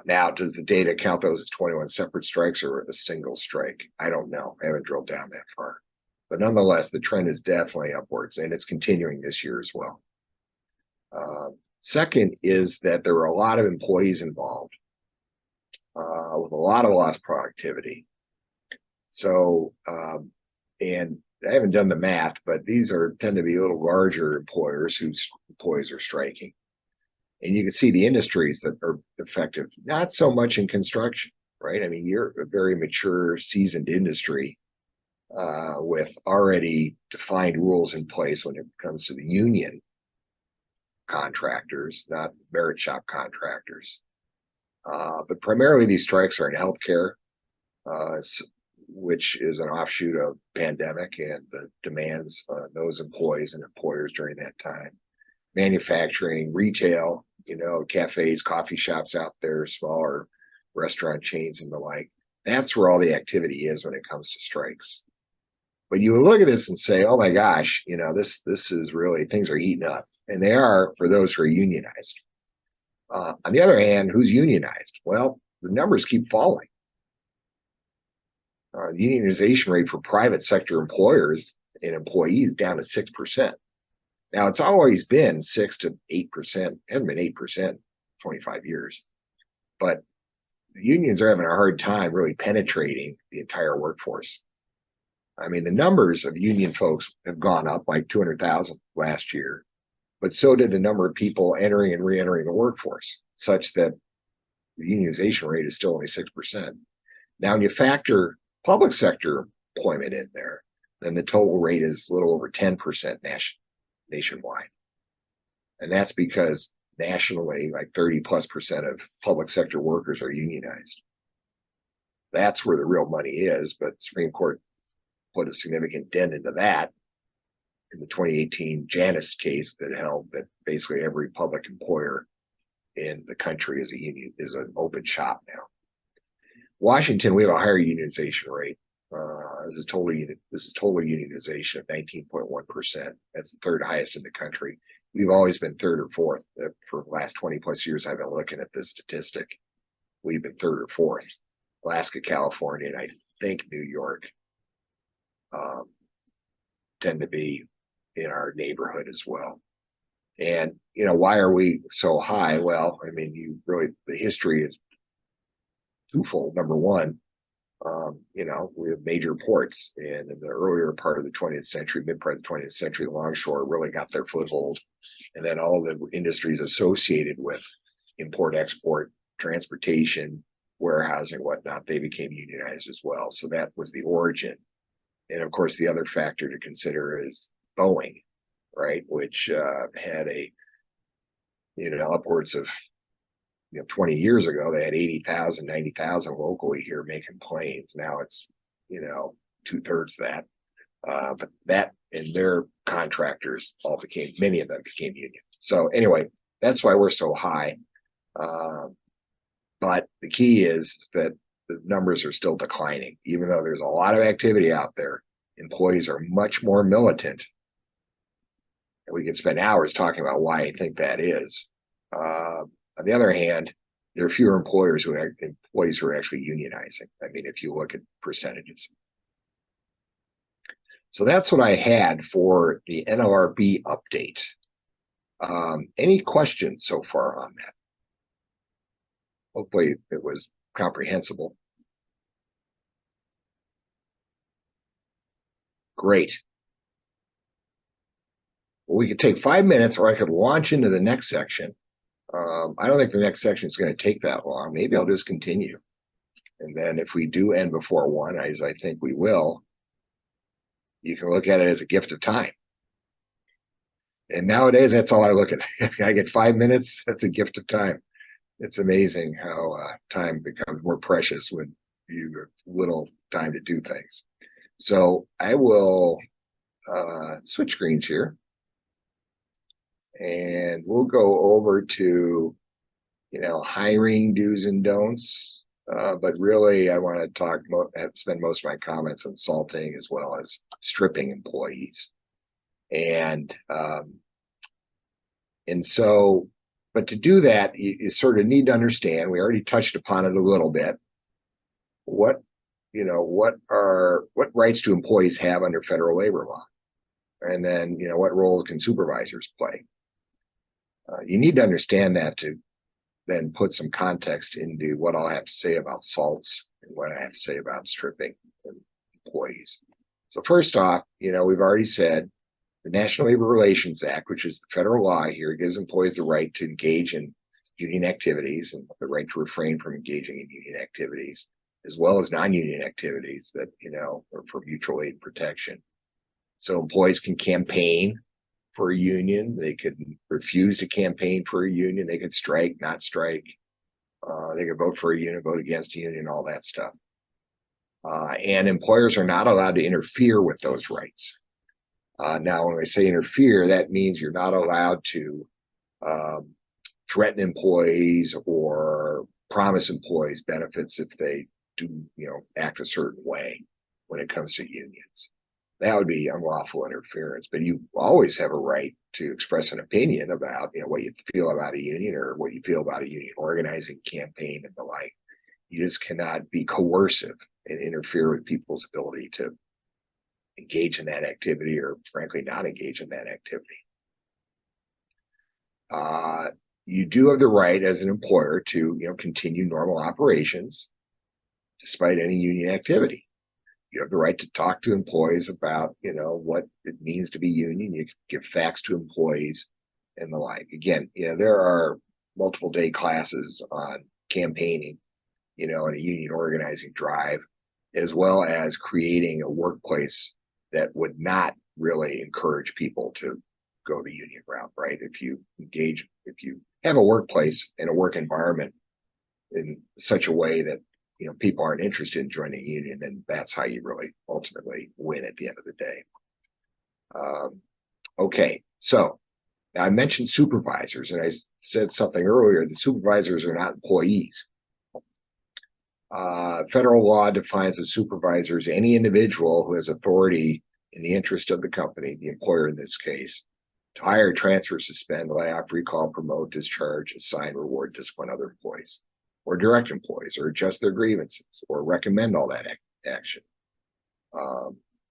Now, does the data count those as 21 separate strikes or a single strike? I don't know. I haven't drilled down that far. But nonetheless, the trend is definitely upwards, and it's continuing this year as well. Second is that there are a lot of employees involved with a lot of lost productivity. So, and I haven't done the math, but these tend to be a little larger employers whose employees are striking. And you can see the industries that are effective, not so much in construction, right? I mean, you're a very mature, seasoned industry with already defined rules in place when it comes to the union contractors, not merit shop contractors. But primarily these strikes are in healthcare, which is an offshoot of pandemic and the demands on those employees and employers during that time. Manufacturing, retail, cafes, coffee shops out there, smaller restaurant chains and the like. That's where all the activity is when it comes to strikes. But you look at this and say, oh my gosh, this is really, things are heating up. And they are for those who are unionized. On the other hand, who's unionized? Well, the numbers keep falling. The unionization rate for private sector employers and employees down to 6%. Now, it's always been 6 to 8%, hasn't been 8% 25 years. But the unions are having a hard time really penetrating the entire workforce. I mean, the numbers of union folks have gone up like 200,000 last year, but so did the number of people entering and re-entering the workforce, such that the unionization rate is still only 6%. Now, when you factor public sector employment in there, then the total rate is a little over 10% nationwide. And that's because nationally, like 30+% of public sector workers are unionized. That's where the real money is, but the Supreme Court put a significant dent into that in the 2018 Janus case that held that basically every public employer in the country is an open shop now. Washington, we have a higher unionization rate. This is total unionization of 19.1%. That's the third highest in the country. We've always been third or fourth. For the last 20+ years, I've been looking at this statistic. We've been third or fourth. Alaska, California, and I think New York tend to be in our neighborhood as well. And, why are we so high? Well, I mean, the history is twofold. Number one, we have major ports, and in the earlier part of the 20th century, mid-part of the 20th century, the longshore really got their foothold, and then all the industries associated with import, export, transportation, warehousing, whatnot, they became unionized as well. So that was the origin. And of course, the other factor to consider is Boeing, right, which had upwards of 20 years ago, they had 80,000, 90,000 locally here making planes. Now it's, 2/3 that. But that and their contractors many of them became union. So anyway, that's why we're so high. But the key is that the numbers are still declining. Even though there's a lot of activity out there, employees are much more militant. And we could spend hours talking about why I think that is. On the other hand, there are fewer employees who are actually unionizing. I mean, if you look at percentages. So that's what I had for the NLRB update. Any questions so far on that? Hopefully it was comprehensible. Great. Well, we could take 5 minutes, or I could launch into the next section. I don't think the next section is going to take that long. Maybe I'll just continue. And then if we do end before 1, as I think we will, you can look at it as a gift of time. And nowadays, that's all I look at. I get 5 minutes, that's a gift of time. It's amazing how time becomes more precious when you have little time to do things. So I will switch screens here, and we'll go over to, hiring do's and don'ts. But really, I want to spend most of my comments on salting as well as stripping employees. And so, but to do that, you sort of need to understand, we already touched upon it a little bit, what rights do employees have under federal labor law? And then, what role can supervisors play? You need to understand that to then put some context into what I'll have to say about salts and what I have to say about stripping employees. So first off, we've already said the National Labor Relations Act, which is the federal law here, gives employees the right to engage in union activities and the right to refrain from engaging in union activities, as well as non-union activities that, are for mutual aid protection. So employees can campaign for a union. They could refuse to campaign for a union. They could strike, not strike. They could vote for a union, vote against a union, all that stuff. And employers are not allowed to interfere with those rights. Now, when I say interfere, that means you're not allowed to threaten employees or promise employees benefits if they do, act a certain way when it comes to unions. That would be unlawful interference, but you always have a right to express an opinion about, what you feel about a union or what you feel about a union organizing campaign and the like. You just cannot be coercive and interfere with people's ability to engage in that activity or frankly not engage in that activity. You do have the right as an employer to, continue normal operations despite any union activity. You have the right to talk to employees about, what it means to be union. You can give facts to employees and the like. Again, there are multiple day classes on campaigning, in a union organizing drive, as well as creating a workplace that would not really encourage people to go the union route, right? If you have a workplace and a work environment in such a way that people aren't interested in joining a union, then that's how you really ultimately win at the end of the day. Okay, so now I mentioned supervisors, and I said something earlier. The supervisors are not employees. Federal law defines as supervisors any individual who has authority in the interest of the company, the employer in this case, to hire, transfer, suspend, lay off, recall, promote, discharge, assign, reward, discipline other employees, or direct employees, or adjust their grievances, or recommend all that action.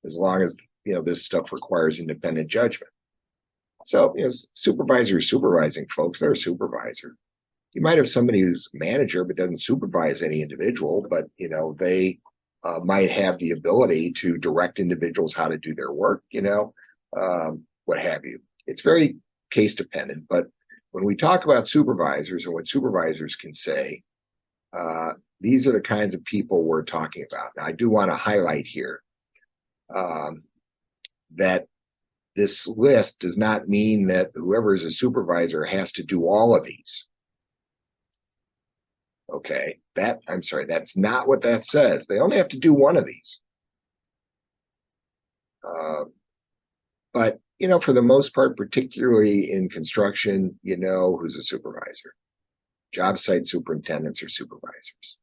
As long as, this stuff requires independent judgment. So, supervisors supervising folks, they're a supervisor. You might have somebody who's a manager but doesn't supervise any individual, but, they might have the ability to direct individuals how to do their work, what have you. It's very case dependent, but when we talk about supervisors and what supervisors can say, these are the kinds of people we're talking about. Now, I do want to highlight here that this list does not mean that whoever is a supervisor has to do all of these. Okay, that's not what that says. They only have to do one of these. But, for the most part, particularly in construction, who's a supervisor. Job site superintendents are supervisors.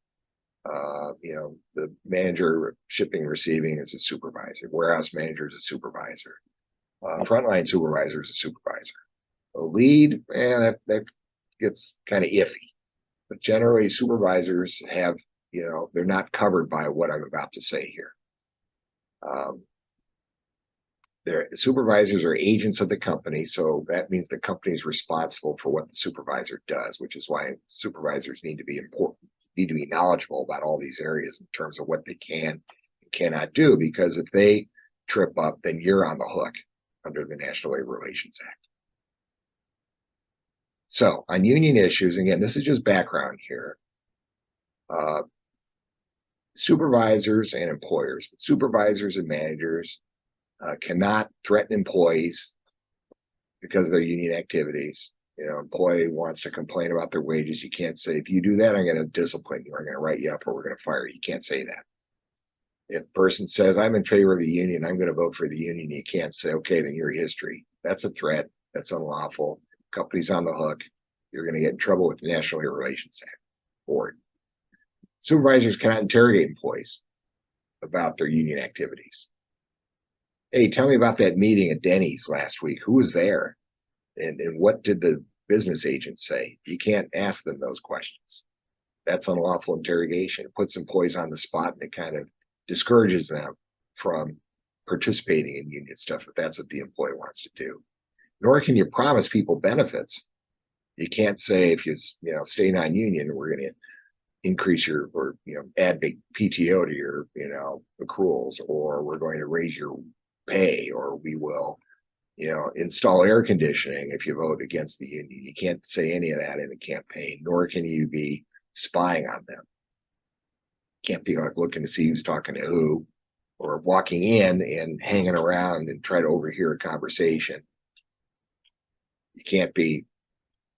The manager of shipping receiving is a supervisor. Warehouse manager is a supervisor. Frontline supervisor is a supervisor. A lead, that gets kind of iffy. But generally, supervisors have, they're not covered by what I'm about to say here. Supervisors are agents of the company, so that means the company is responsible for what the supervisor does, which is why supervisors need to be knowledgeable about all these areas in terms of what they can and cannot do, because if they trip up, then you're on the hook under the National Labor Relations Act. So on union issues, again, this is just background here. Supervisors and employers, supervisors and managers cannot threaten employees because of their union activities. Employee wants to complain about their wages. You can't say, if you do that, I'm going to discipline you, or I'm going to write you up, or we're going to fire you. You can't say that. If a person says, I'm in favor of the union, I'm going to vote for the union, you can't say, okay, then you're history. That's a threat. That's unlawful. Company's on the hook. You're going to get in trouble with the National Labor Relations Act Board. Supervisors cannot interrogate employees about their union activities. Hey, tell me about that meeting at Denny's last week. Who was there? And what did the business agent say? You can't ask them those questions. That's unlawful interrogation. It puts employees on the spot and it kind of discourages them from participating in union stuff if that's what the employee wants to do. Nor can you promise people benefits. You can't say if you stay non-union, we're going to increase your or add big PTO to your accruals, or we're going to raise your pay, or we will install air conditioning if you vote against the union. You can't say any of that in a campaign, nor can you be spying on them. Can't be like looking to see who's talking to who, or walking in and hanging around and try to overhear a conversation. You can't be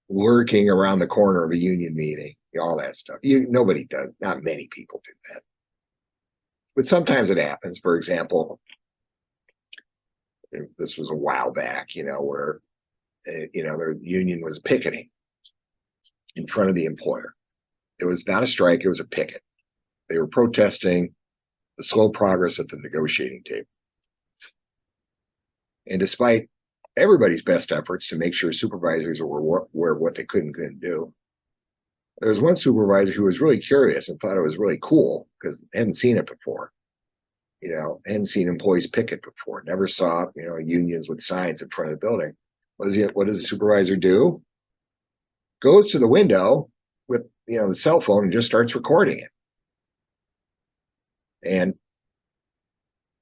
lurking around the corner of a union meeting, all that stuff. Nobody does. Not many people do that. But sometimes it happens. For example, this was a while back, where, their union was picketing in front of the employer. It was not a strike, it was a picket. They were protesting the slow progress at the negotiating table. And despite everybody's best efforts to make sure supervisors were aware of what they could and couldn't do, there was one supervisor who was really curious and thought it was really cool because they hadn't seen it before. Hadn't seen employees picket before, never saw, unions with signs in front of the building. What does the supervisor do? Goes to the window with, the cell phone and just starts recording it. And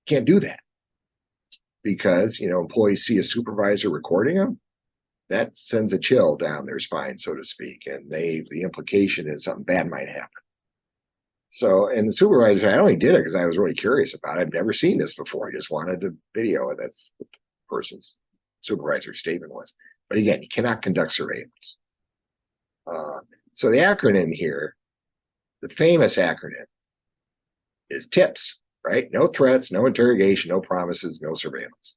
can't do that because, employees see a supervisor recording them. That sends a chill down their spine, so to speak. And the implication is something bad might happen. So, and the supervisor, I only did it because I was really curious about it. I've never seen this before. I just wanted to video it. That's what the person's supervisor's statement was. But again, you cannot conduct surveillance. So the acronym here, the famous acronym, is TIPS, right? No threats, no interrogation, no promises, no surveillance.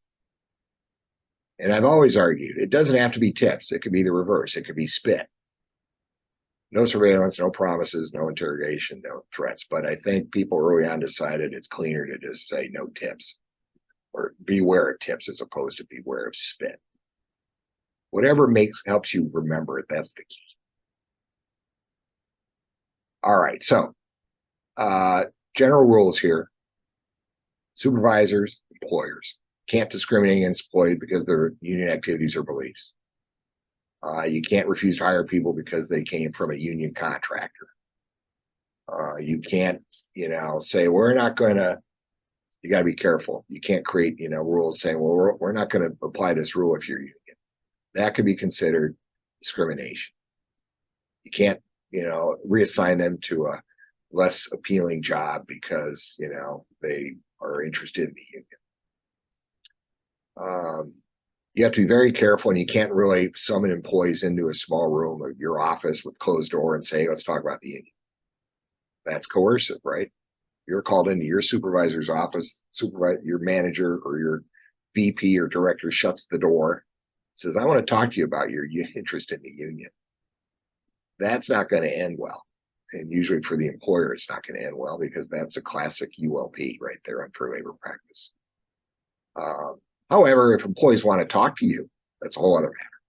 And I've always argued it doesn't have to be TIPS. It could be the reverse. It could be SPIT. No surveillance, no promises, no interrogation, no threats. But I think people early on decided it's cleaner to just say no TIPS, or beware of TIPS as opposed to beware of SPIT. Whatever helps you remember it, that's the key. All right, so general rules here. Supervisors, employers can't discriminate against employees because of their union activities or beliefs. You can't refuse to hire people because they came from a union contractor. You can't, say we're not going to. You got to be careful. You can't create, rules saying, well, we're not going to apply this rule if you're union. That could be considered discrimination. You can't, reassign them to a less appealing job because, they are interested in the union. You have to be very careful, and you can't really summon employees into a small room of your office with closed door and say, hey, let's talk about the union. That's coercive, right? You're called into your supervisor's office, your manager or your VP or director shuts the door, says, I want to talk to you about your interest in the union. That's not going to end well. And usually for the employer, it's not going to end well because that's a classic ULP right there, unfair labor practice. However, if employees want to talk to you, that's a whole other matter.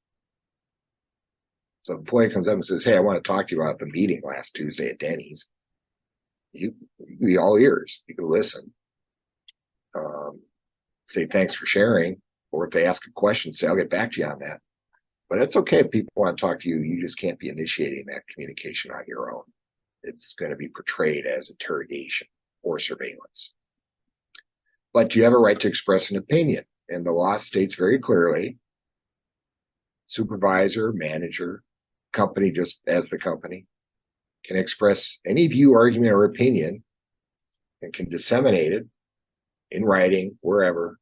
So if an employee comes up and says, hey, I want to talk to you about the meeting last Tuesday at Denny's, you can be all ears. You can listen. Say thanks for sharing. Or if they ask a question, say, I'll get back to you on that. But it's okay if people want to talk to you. You just can't be initiating that communication on your own. It's going to be portrayed as interrogation or surveillance. But you have a right to express an opinion. And the law states very clearly, supervisor, manager, company, just as the company, can express any view, argument, or opinion and can disseminate it in writing, wherever.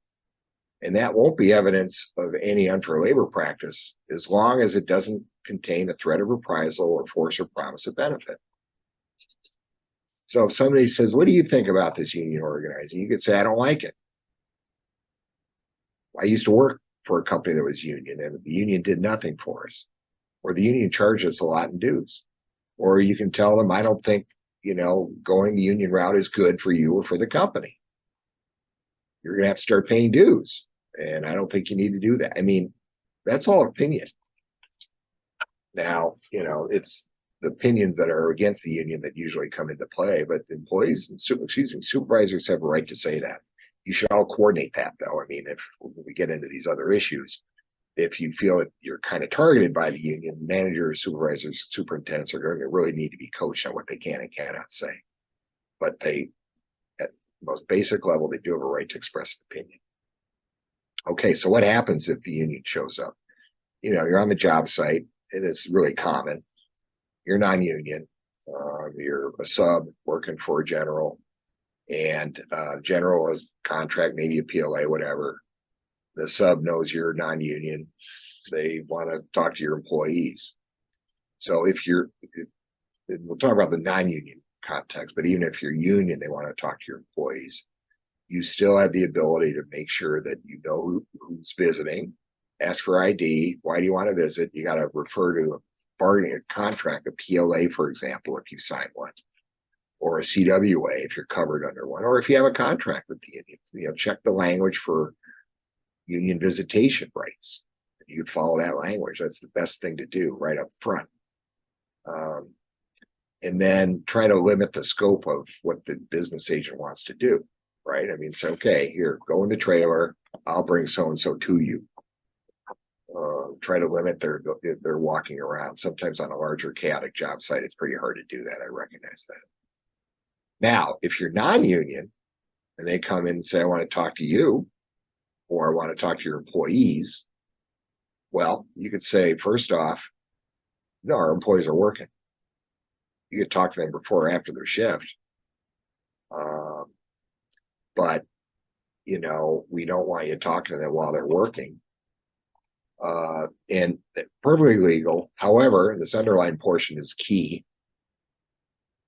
And that won't be evidence of any unfair labor practice as long as it doesn't contain a threat of reprisal or force or promise of benefit. So if somebody says, what do you think about this union organizing? You could say, I don't like it. I used to work for a company that was union, and the union did nothing for us, or the union charged us a lot in dues. Or you can tell them, I don't think, going the union route is good for you or for the company. You're going to have to start paying dues. And I don't think you need to do that. I mean, that's all opinion. Now, it's the opinions that are against the union that usually come into play, but employees and supervisors have a right to say that. You should all coordinate that, though. I mean, if we get into these other issues, if you feel that you're kind of targeted by the union, managers, supervisors, superintendents are going to really need to be coached on what they can and cannot say. But they, at the most basic level, they do have a right to express an opinion. Okay, so what happens if the union shows up? You're on the job site, and it's really common. You're non-union. You're a sub working for a general, and general is contract, maybe a PLA, whatever. The sub knows you're non-union. They want to talk to your employees. So we'll talk about the non-union context, but even if you're union, they want to talk to your employees. You still have the ability to make sure that you know who's visiting, ask for ID. Why do you want to visit? You got to refer to a bargaining contract, a PLA, for example, if you sign one, or a CWA if you're covered under one, or if you have a contract with the union. Check the language for union visitation rights. You follow that language. That's the best thing to do right up front. And then try to limit the scope of what the business agent wants to do, right? I mean, say, okay, here, go in the trailer. I'll bring so-and-so to you. Try to limit their walking around. Sometimes on a larger chaotic job site, it's pretty hard to do that. I recognize that. Now, if you're non-union and they come in and say, I want to talk to you, or I want to talk to your employees, well, you could say, first off, no, our employees are working. You could talk to them before or after their shift. But, we don't want you talking to them while they're working. And perfectly legal. However, this underlying portion is key.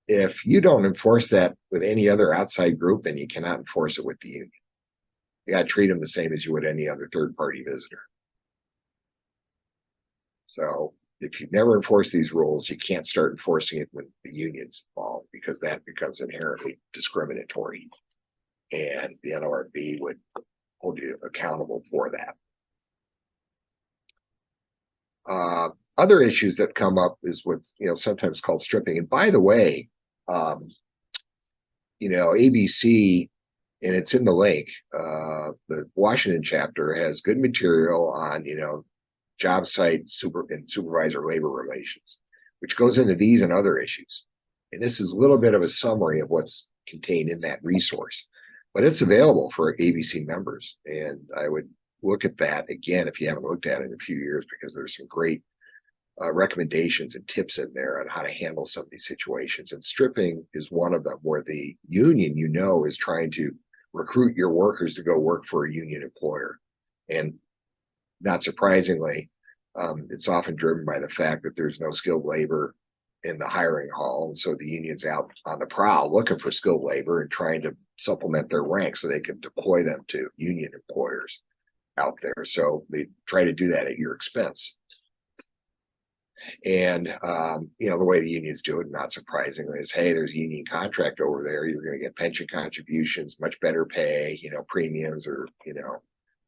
If you don't enforce that with any other outside group, then you cannot enforce it with the union. You got to treat them the same as you would any other third-party visitor. So if you've never enforced these rules, you can't start enforcing it when the union's involved, because that becomes inherently discriminatory. And the NLRB would hold you accountable for that. Other issues that come up is what's sometimes called stripping. And by the way, ABC, and it's in the link, the Washington chapter has good material on job site and supervisor labor relations, which goes into these and other issues. And this is a little bit of a summary of what's contained in that resource, but it's available for ABC members. And I would look at that again if you haven't looked at it in a few years, because there's some great recommendations and tips in there on how to handle some of these situations. And stripping is one of them, where the union, is trying to recruit your workers to go work for a union employer. And not surprisingly, it's often driven by the fact that there's no skilled labor in the hiring hall. And so the union's out on the prowl looking for skilled labor and trying to supplement their ranks so they can deploy them to union employers out there. So they try to do that at your expense. And, the way the unions do it, not surprisingly, is, hey, there's a union contract over there. You're going to get pension contributions, much better pay, premiums, or,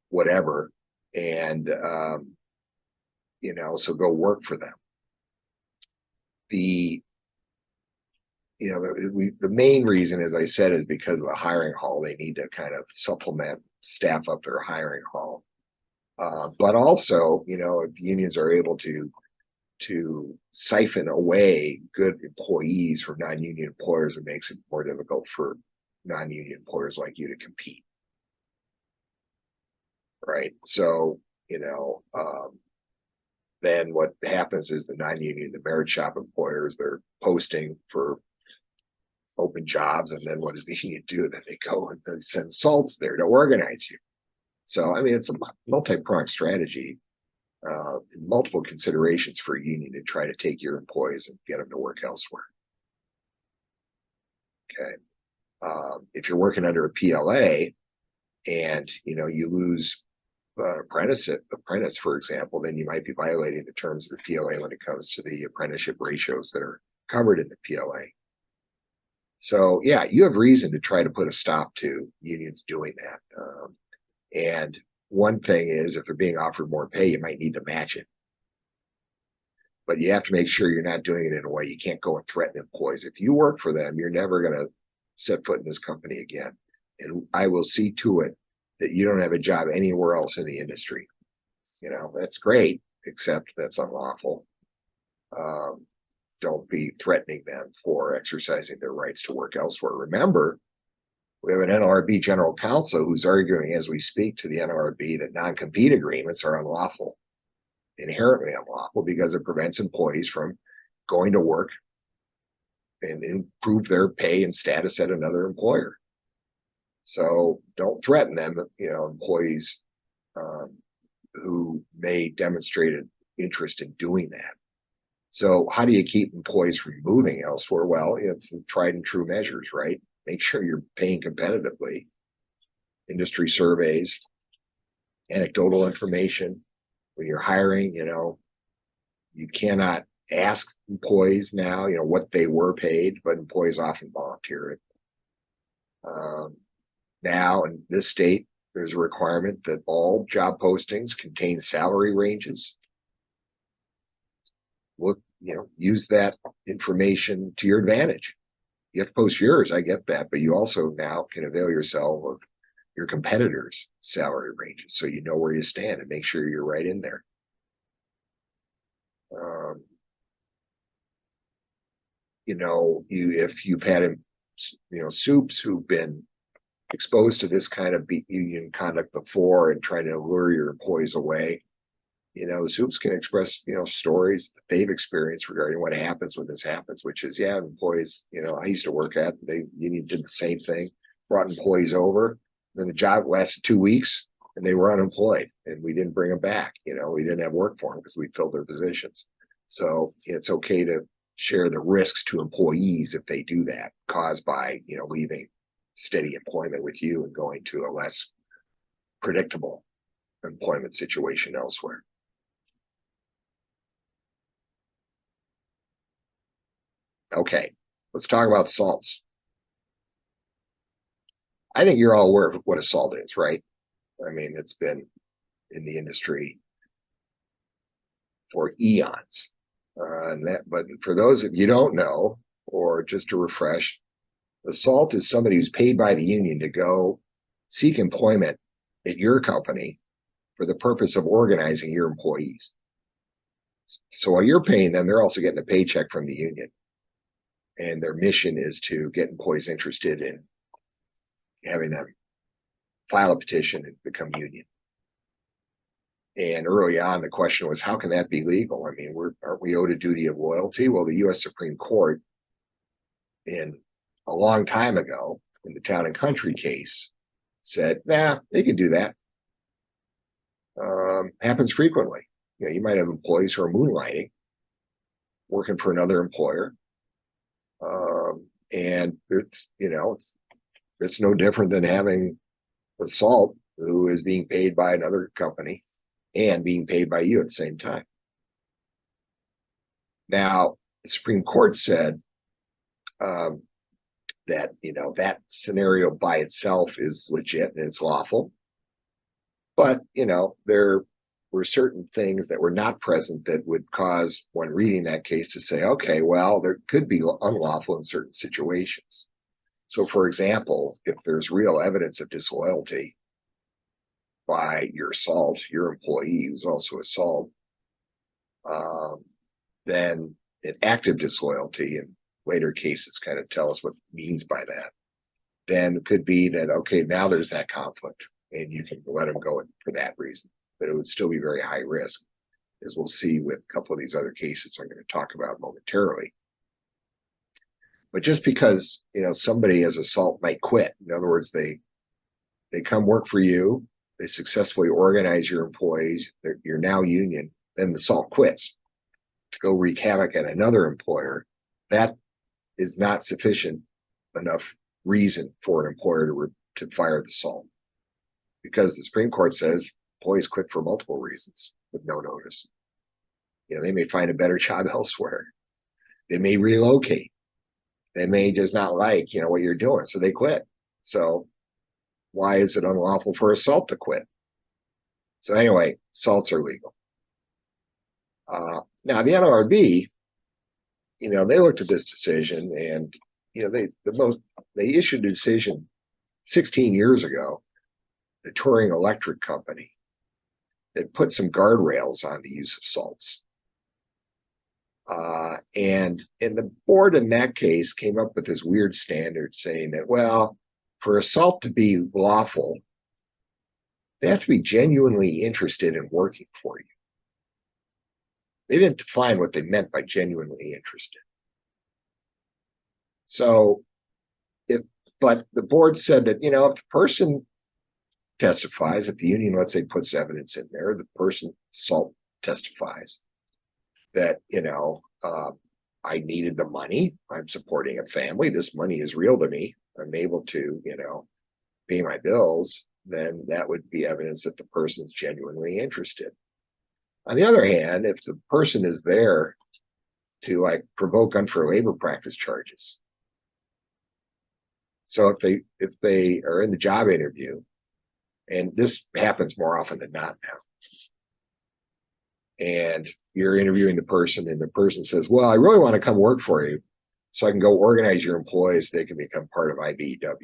whatever. And, so go work for them. The main reason, as I said, is because of the hiring hall. They need to kind of supplement, staff up their hiring hall. But also, if unions are able to siphon away good employees from non-union employers, it makes it more difficult for non-union employers like you to compete. Right. So, then what happens is the non-union, the merit shop employers, they're posting for open jobs. And then what does the union do? Then they go and they send salts there to organize you. So, I mean, it's a multi-pronged strategy. Multiple considerations for a union to try to take your employees and get them to work elsewhere. Okay. If you're working under a PLA and you lose apprentice, for example, then you might be violating the terms of the PLA when it comes to the apprenticeship ratios that are covered in the PLA. So yeah, you have reason to try to put a stop to unions doing that. And one thing is, if they're being offered more pay, you might need to match it. But you have to make sure you're not doing it in a way you can't go and threaten employees. If you work for them, you're never going to set foot in this company again. And I will see to it that you don't have a job anywhere else in the industry. That's great, except that's unlawful. Don't be threatening them for exercising their rights to work elsewhere. Remember, we have an NLRB General Counsel who's arguing as we speak to the NLRB that non-compete agreements are unlawful, inherently unlawful, because it prevents employees from going to work and improve their pay and status at another employer. So don't threaten them, employees who may demonstrate an interest in doing that. So how do you keep employees from moving elsewhere? Well, it's the tried and true measures, right? Make sure you're paying competitively. Industry surveys, anecdotal information. When you're hiring, you cannot ask employees now, what they were paid, but employees often volunteer it. Now in this state, there's a requirement that all job postings contain salary ranges. Use that information to your advantage. You have to post yours, I get that, but you also now can avail yourself of your competitors' salary ranges so you know where you stand and make sure you're right in there. If you've had soups who've been exposed to this kind of union conduct before and trying to lure your employees away, the soups can express, stories that they've experienced regarding what happens when this happens, which is, employees, I used to work at, the union did the same thing, brought employees over, then the job lasted 2 weeks and they were unemployed and we didn't bring them back. We didn't have work for them because we filled their positions. So it's okay to share the risks to employees if they do that, caused by, leaving steady employment with you and going to a less predictable employment situation elsewhere. Okay, let's talk about salts. I think you're all aware of what a salt is, right? I mean, it's been in the industry for eons. But for those of you don't know, or just to refresh, the salt is somebody who's paid by the union to go seek employment at your company for the purpose of organizing your employees. So while you're paying them, they're also getting a paycheck from the union. And their mission is to get employees interested in having them file a petition and become union. And early on, the question was, how can that be legal? I mean, aren't we owed a duty of loyalty? Well, the U.S. Supreme Court, in a long time ago, in the Town and Country case, said, nah, they can do that. Happens frequently. You might have employees who are moonlighting, working for another employer. And it's no different than having the salt who is being paid by another company and being paid by you at the same time. Now, the Supreme Court said that, that scenario by itself is legit and it's lawful. But, there were certain things that were not present that would cause one reading that case to say, okay, well, there could be unlawful in certain situations. So, for example, if there's real evidence of disloyalty by your salt, your employee who's also a salt, then an active disloyalty, and later cases kind of tell us what it means by that, then it could be that, okay, now there's that conflict and you can let them go for that reason. But it would still be very high risk, as we'll see with a couple of these other cases I'm going to talk about momentarily. But just because, somebody as a salt might quit, in other words, they come work for you, they successfully organize your employees, you're now union, then the salt quits to go wreak havoc at another employer, that is not sufficient enough reason for an employer to fire the salt, because the Supreme Court says employees quit for multiple reasons with no notice. They may find a better job elsewhere. They may relocate. They may just not like, what you're doing, so they quit. So why is it unlawful for a salt to quit? So anyway, salts are legal. Now the NLRB, they looked at this decision, and they issued a decision 16 years ago, the Touring Electric Company, that put some guardrails on the use of salts. And the board in that case came up with this weird standard saying that, well, for a salt to be lawful, they have to be genuinely interested in working for you. They didn't define what they meant by genuinely interested. So, but the board said that, if the person testifies, if the union, let's say, puts evidence in there, the person, salt, testifies that, I needed the money, I'm supporting a family, this money is real to me, I'm able to, pay my bills, then that would be evidence that the person's genuinely interested. On the other hand, if the person is there to provoke unfair labor practice charges, so if they are in the job interview, and this happens more often than not now, and you're interviewing the person, and the person says, well, I really want to come work for you so I can go organize your employees, they can become part of IBEW.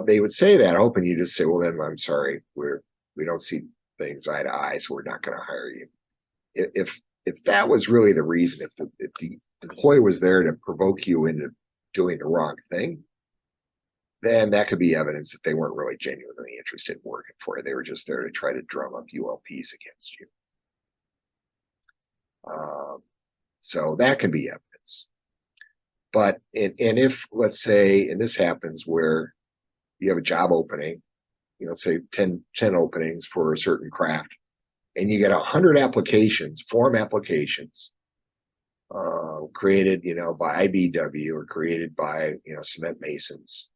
They would say that, hoping you just say, well, then I'm sorry, we don't see things eye to eye, so we're not going to hire you. If that was really the reason, if the employee was there to provoke you into doing the wrong thing, then that could be evidence that they weren't really genuinely interested in working for you. They were just there to try to drum up ULPs against you. So that can be evidence. But, and if, let's say, and this happens where you have a job opening, say 10 openings for a certain craft, and you get 100 applications, form applications, created, by IBEW or created by, cement masons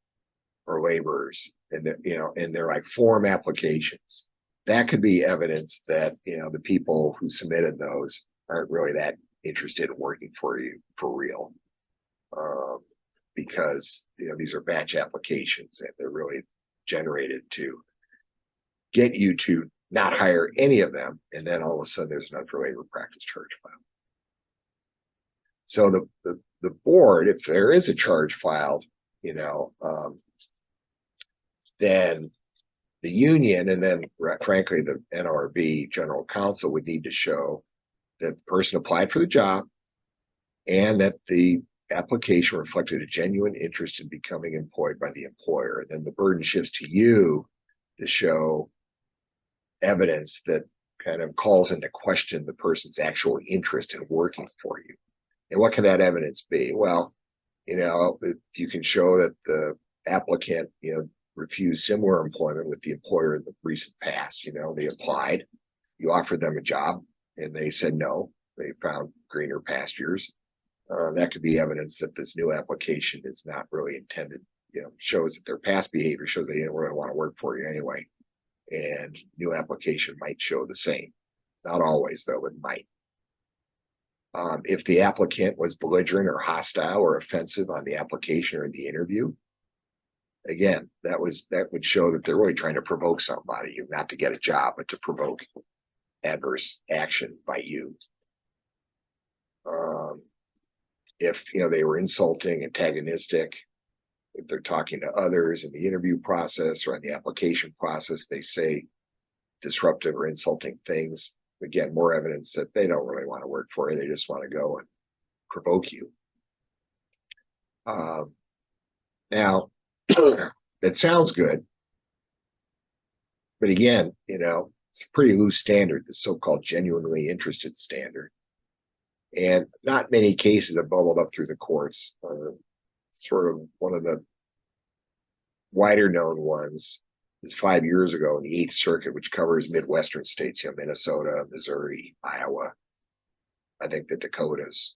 or laborers, and they're like form applications. That could be evidence that, the people who submitted those aren't really that interested in working for you for real. Because, these are batch applications and they're really generated to get you to not hire any of them. And then all of a sudden there's an unfair labor practice charge filed. So the board, if there is a charge filed, then the union, and then frankly, the NLRB General Counsel would need to show that the person applied for the job and that the application reflected a genuine interest in becoming employed by the employer. And then the burden shifts to you to show evidence that kind of calls into question the person's actual interest in working for you. And what can that evidence be? Well, if you can show that the applicant, refused similar employment with the employer in the recent past, they applied, you offered them a job, and they said no, they found greener pastures. That could be evidence that this new application is not really intended, shows that their past behavior shows they didn't really want to work for you anyway. And new application might show the same. Not always, though, it might. If the applicant was belligerent or hostile or offensive on the application or the interview, again, that would show that they're really trying to provoke somebody, not to get a job, but to provoke adverse action by you. If they were insulting, antagonistic, if they're talking to others in the interview process or in the application process, they say disruptive or insulting things. Again, more evidence that they don't really want to work for you. They just want to go and provoke you. Now, it sounds good, but again, it's a pretty loose standard, the so-called genuinely interested standard. And not many cases have bubbled up through the courts. Sort of one of the wider known ones is 5 years ago in the Eighth Circuit, which covers Midwestern states, Minnesota, Missouri, Iowa, I think the Dakotas.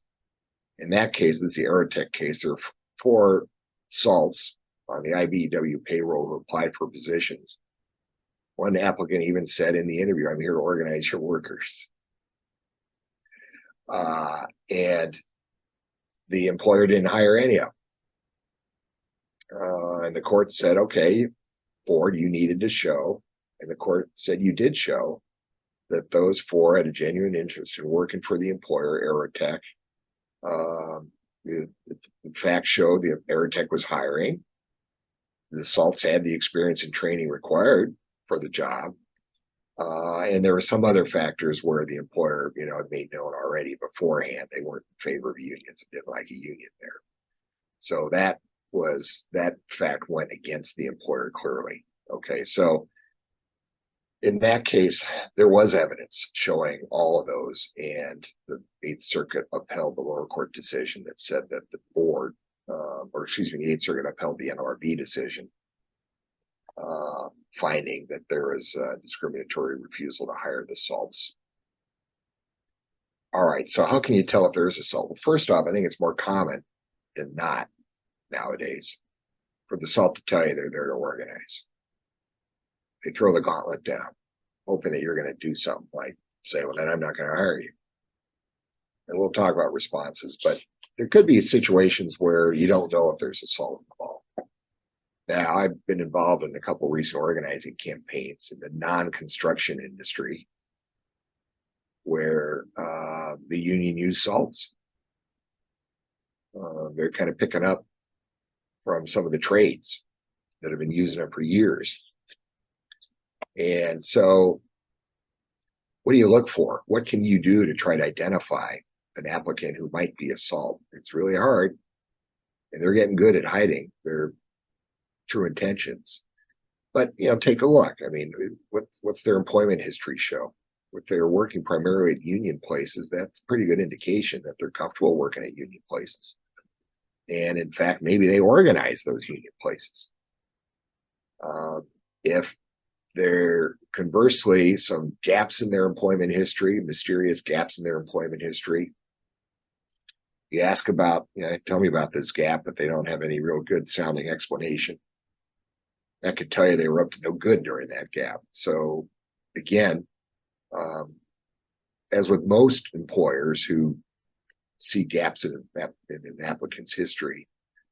In that case, this is the Aerotech case. There are 4 salts on the IBEW payroll who applied for positions. One applicant even said in the interview, "I'm here to organize your workers." And the employer didn't hire any of them. And the court said, okay, board, you needed to show, and the court said you did show that those 4 had a genuine interest in working for the employer, Aerotech. The facts show the Aerotech was hiring. The salts had the experience and training required for the job. And there were some other factors where the employer, had made known already beforehand they weren't in favor of unions, didn't like a union there. So that fact went against the employer clearly. Okay, so in that case, there was evidence showing all of those, and the Eighth Circuit upheld the lower court decision that said that the board, the Eighth Circuit upheld the NLRB decision, finding that there was a discriminatory refusal to hire the salts. All right, so how can you tell if there is a salt? Well, first off, I think it's more common than not nowadays for the salt to tell you they're there to organize. They throw the gauntlet down, hoping that you're going to do something like say, well, then I'm not going to hire you. And we'll talk about responses, but there could be situations where you don't know if there's a salt involved. Now, I've been involved in a couple of recent organizing campaigns in the non-construction industry where the union used salts. They're kind of picking up from some of the trades that have been using them for years. And so what do you look for? What can you do to try to identify an applicant who might be a salt? It's really hard, and they're getting good at hiding their true intentions. But, take a look. I mean, what's their employment history show? If they're working primarily at union places, that's a pretty good indication that they're comfortable working at union places. And in fact, maybe they organize those union places. If there conversely some gaps in their employment history, mysterious gaps in their employment history, you ask about, tell me about this gap, but they don't have any real good sounding explanation. That could tell you they were up to no good during that gap. So again, as with most employers who see gaps in an applicant's history,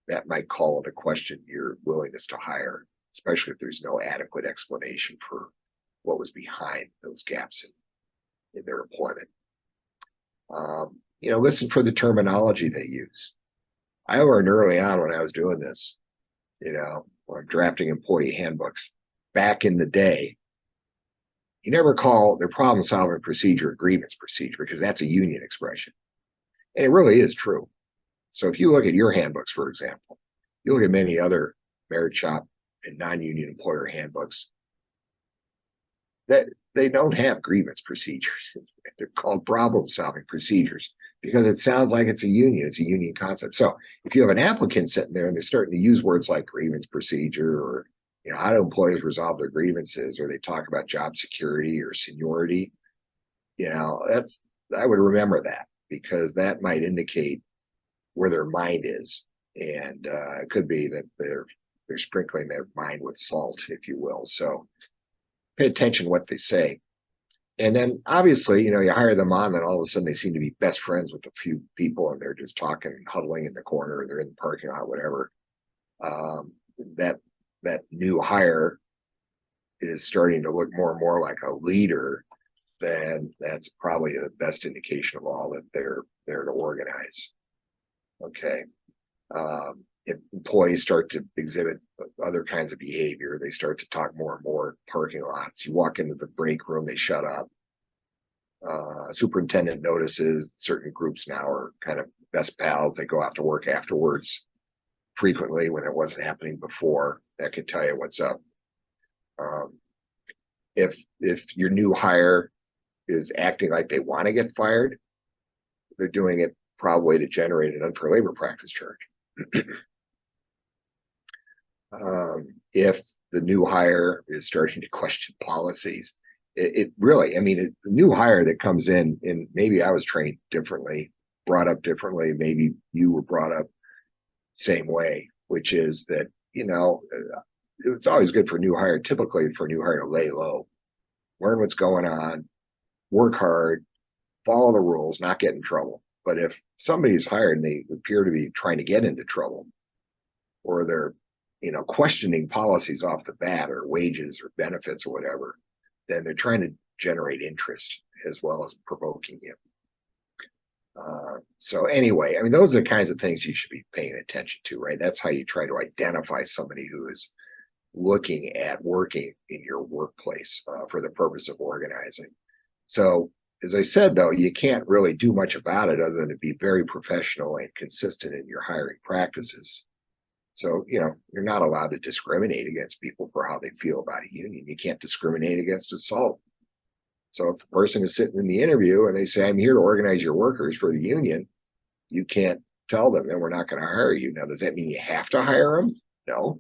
that might call into question your willingness to hire, especially if there's no adequate explanation for what was behind those gaps in their employment. Listen for the terminology they use. I learned early on when I was doing this, when I'm drafting employee handbooks back in the day, you never call their problem-solving procedure a grievance procedure because that's a union expression. And it really is true. So if you look at your handbooks, for example, you look at many other merit shop and non-union employer handbooks, that they don't have grievance procedures. They're called problem-solving procedures because it sounds like it's a union concept. So if you have an applicant sitting there and they're starting to use words like grievance procedure or how do employees resolve their grievances, or they talk about job security or seniority, I would remember that because that might indicate where their mind is. And it could be that they're sprinkling their mind with salt, if you will. So pay attention to what they say. And then obviously, you hire them on, then all of a sudden they seem to be best friends with a few people and they're just talking and huddling in the corner, or they're in the parking lot, whatever. That new hire is starting to look more and more like a leader, then that's probably the best indication of all that they're there to organize. Okay. If employees start to exhibit other kinds of behavior, they start to talk more and more in parking lots. You walk into the break room, they shut up. Superintendent notices certain groups now are kind of best pals. They go out to work afterwards frequently when it wasn't happening before. That could tell you what's up. If your new hire is acting like they want to get fired, they're doing it probably to generate an unfair labor practice charge. If the new hire is starting to question policies, the new hire that comes in, and maybe I was trained differently brought up differently. Maybe you were brought up same way, which is that, it's always good for new hire, typically for new hire to lay low, learn what's going on, work hard, follow the rules, not get in trouble. But if somebody's hired and they appear to be trying to get into trouble, or they're, questioning policies off the bat, or wages or benefits or whatever, then they're trying to generate interest as well as provoking you. So anyway, I mean, those are the kinds of things you should be paying attention to, right? That's how you try to identify somebody who is looking at working in your workplace for the purpose of organizing. So as I said, though, you can't really do much about it other than to be very professional and consistent in your hiring practices. So, you're not allowed to discriminate against people for how they feel about a union. You can't discriminate against assault. So if the person is sitting in the interview and they say, I'm here to organize your workers for the union, you can't tell them, and we're not going to hire you. Now, does that mean you have to hire them? No.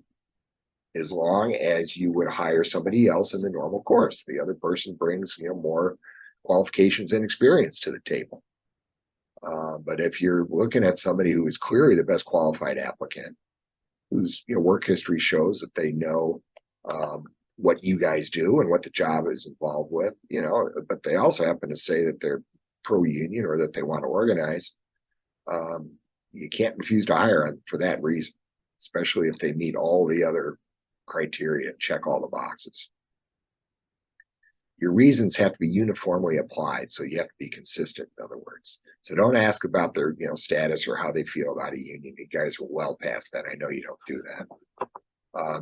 As long as you would hire somebody else in the normal course. The other person brings, more qualifications and experience to the table. But if you're looking at somebody who is clearly the best qualified applicant, whose work history shows that they know what you guys do and what the job is involved with, but they also happen to say that they're pro-union or that they want to organize, you can't refuse to hire them for that reason, especially if they meet all the other criteria, check all the boxes. Your reasons have to be uniformly applied, so you have to be consistent, in other words. So don't ask about their status or how they feel about a union. You guys are well past that. I know you don't do that.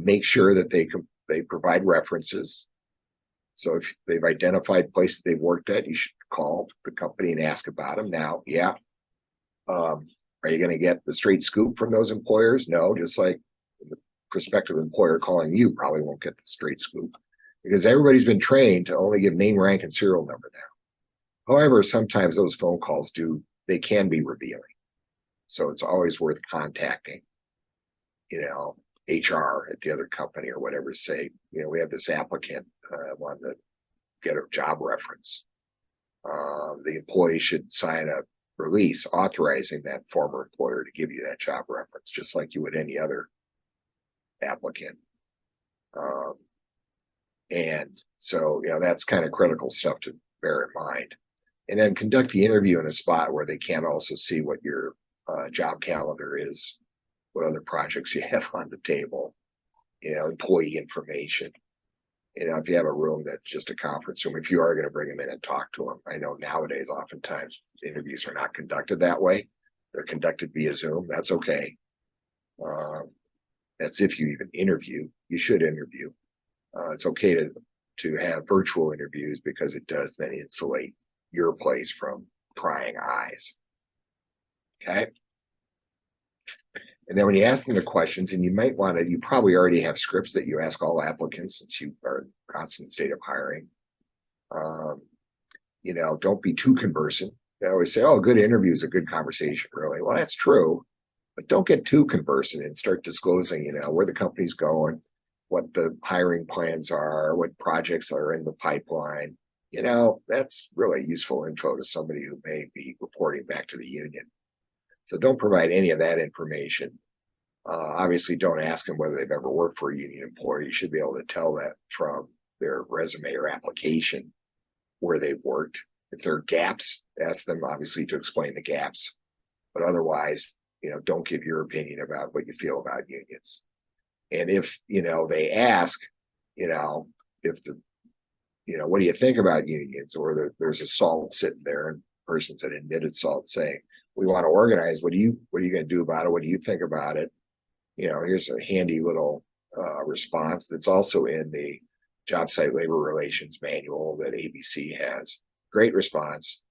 Make sure that they provide references. So if they've identified places they've worked at, you should call the company and ask about them. Now, are you going to get the straight scoop from those employers? No, just like the prospective employer calling you probably won't get the straight scoop, because everybody's been trained to only give name, rank, and serial number now. However, sometimes those phone calls they can be revealing. So it's always worth contacting, HR at the other company or whatever, say, we have this applicant, wanted to get a job reference. The employee should sign a release authorizing that former employer to give you that job reference, just like you would any other applicant. And so, that's kind of critical stuff to bear in mind. And then conduct the interview in a spot where they can't also see what your job calendar is, what other projects you have on the table, employee information. If you have a room that's just a conference room, if you are going to bring them in and talk to them. I know nowadays, oftentimes, interviews are not conducted that way. They're conducted via Zoom. That's okay. That's if you even interview. You should interview. It's okay to have virtual interviews because it does then insulate your place from prying eyes. Okay. And then when you ask them the questions, and you probably already have scripts that you ask all applicants since you are in a constant state of hiring. Don't be too conversant. They always say, oh, a good interview is a good conversation, really. Well, that's true, but don't get too conversant and start disclosing, where the company's going, what the hiring plans are, what projects are in the pipeline. That's really useful info to somebody who may be reporting back to the union. So don't provide any of that information. Obviously, don't ask them whether they've ever worked for a union employer. You should be able to tell that from their resume or application where they've worked. If there are gaps, ask them obviously to explain the gaps. But otherwise, don't give your opinion about what you feel about unions. And if, they ask, what do you think about unions? Or there's a SALT sitting there and the person's an admitted SALT saying, we want to organize. What are you going to do about it? What do you think about it? Here's a handy little response that's also in the Job Site Labor Relations Manual that ABC has. Great response.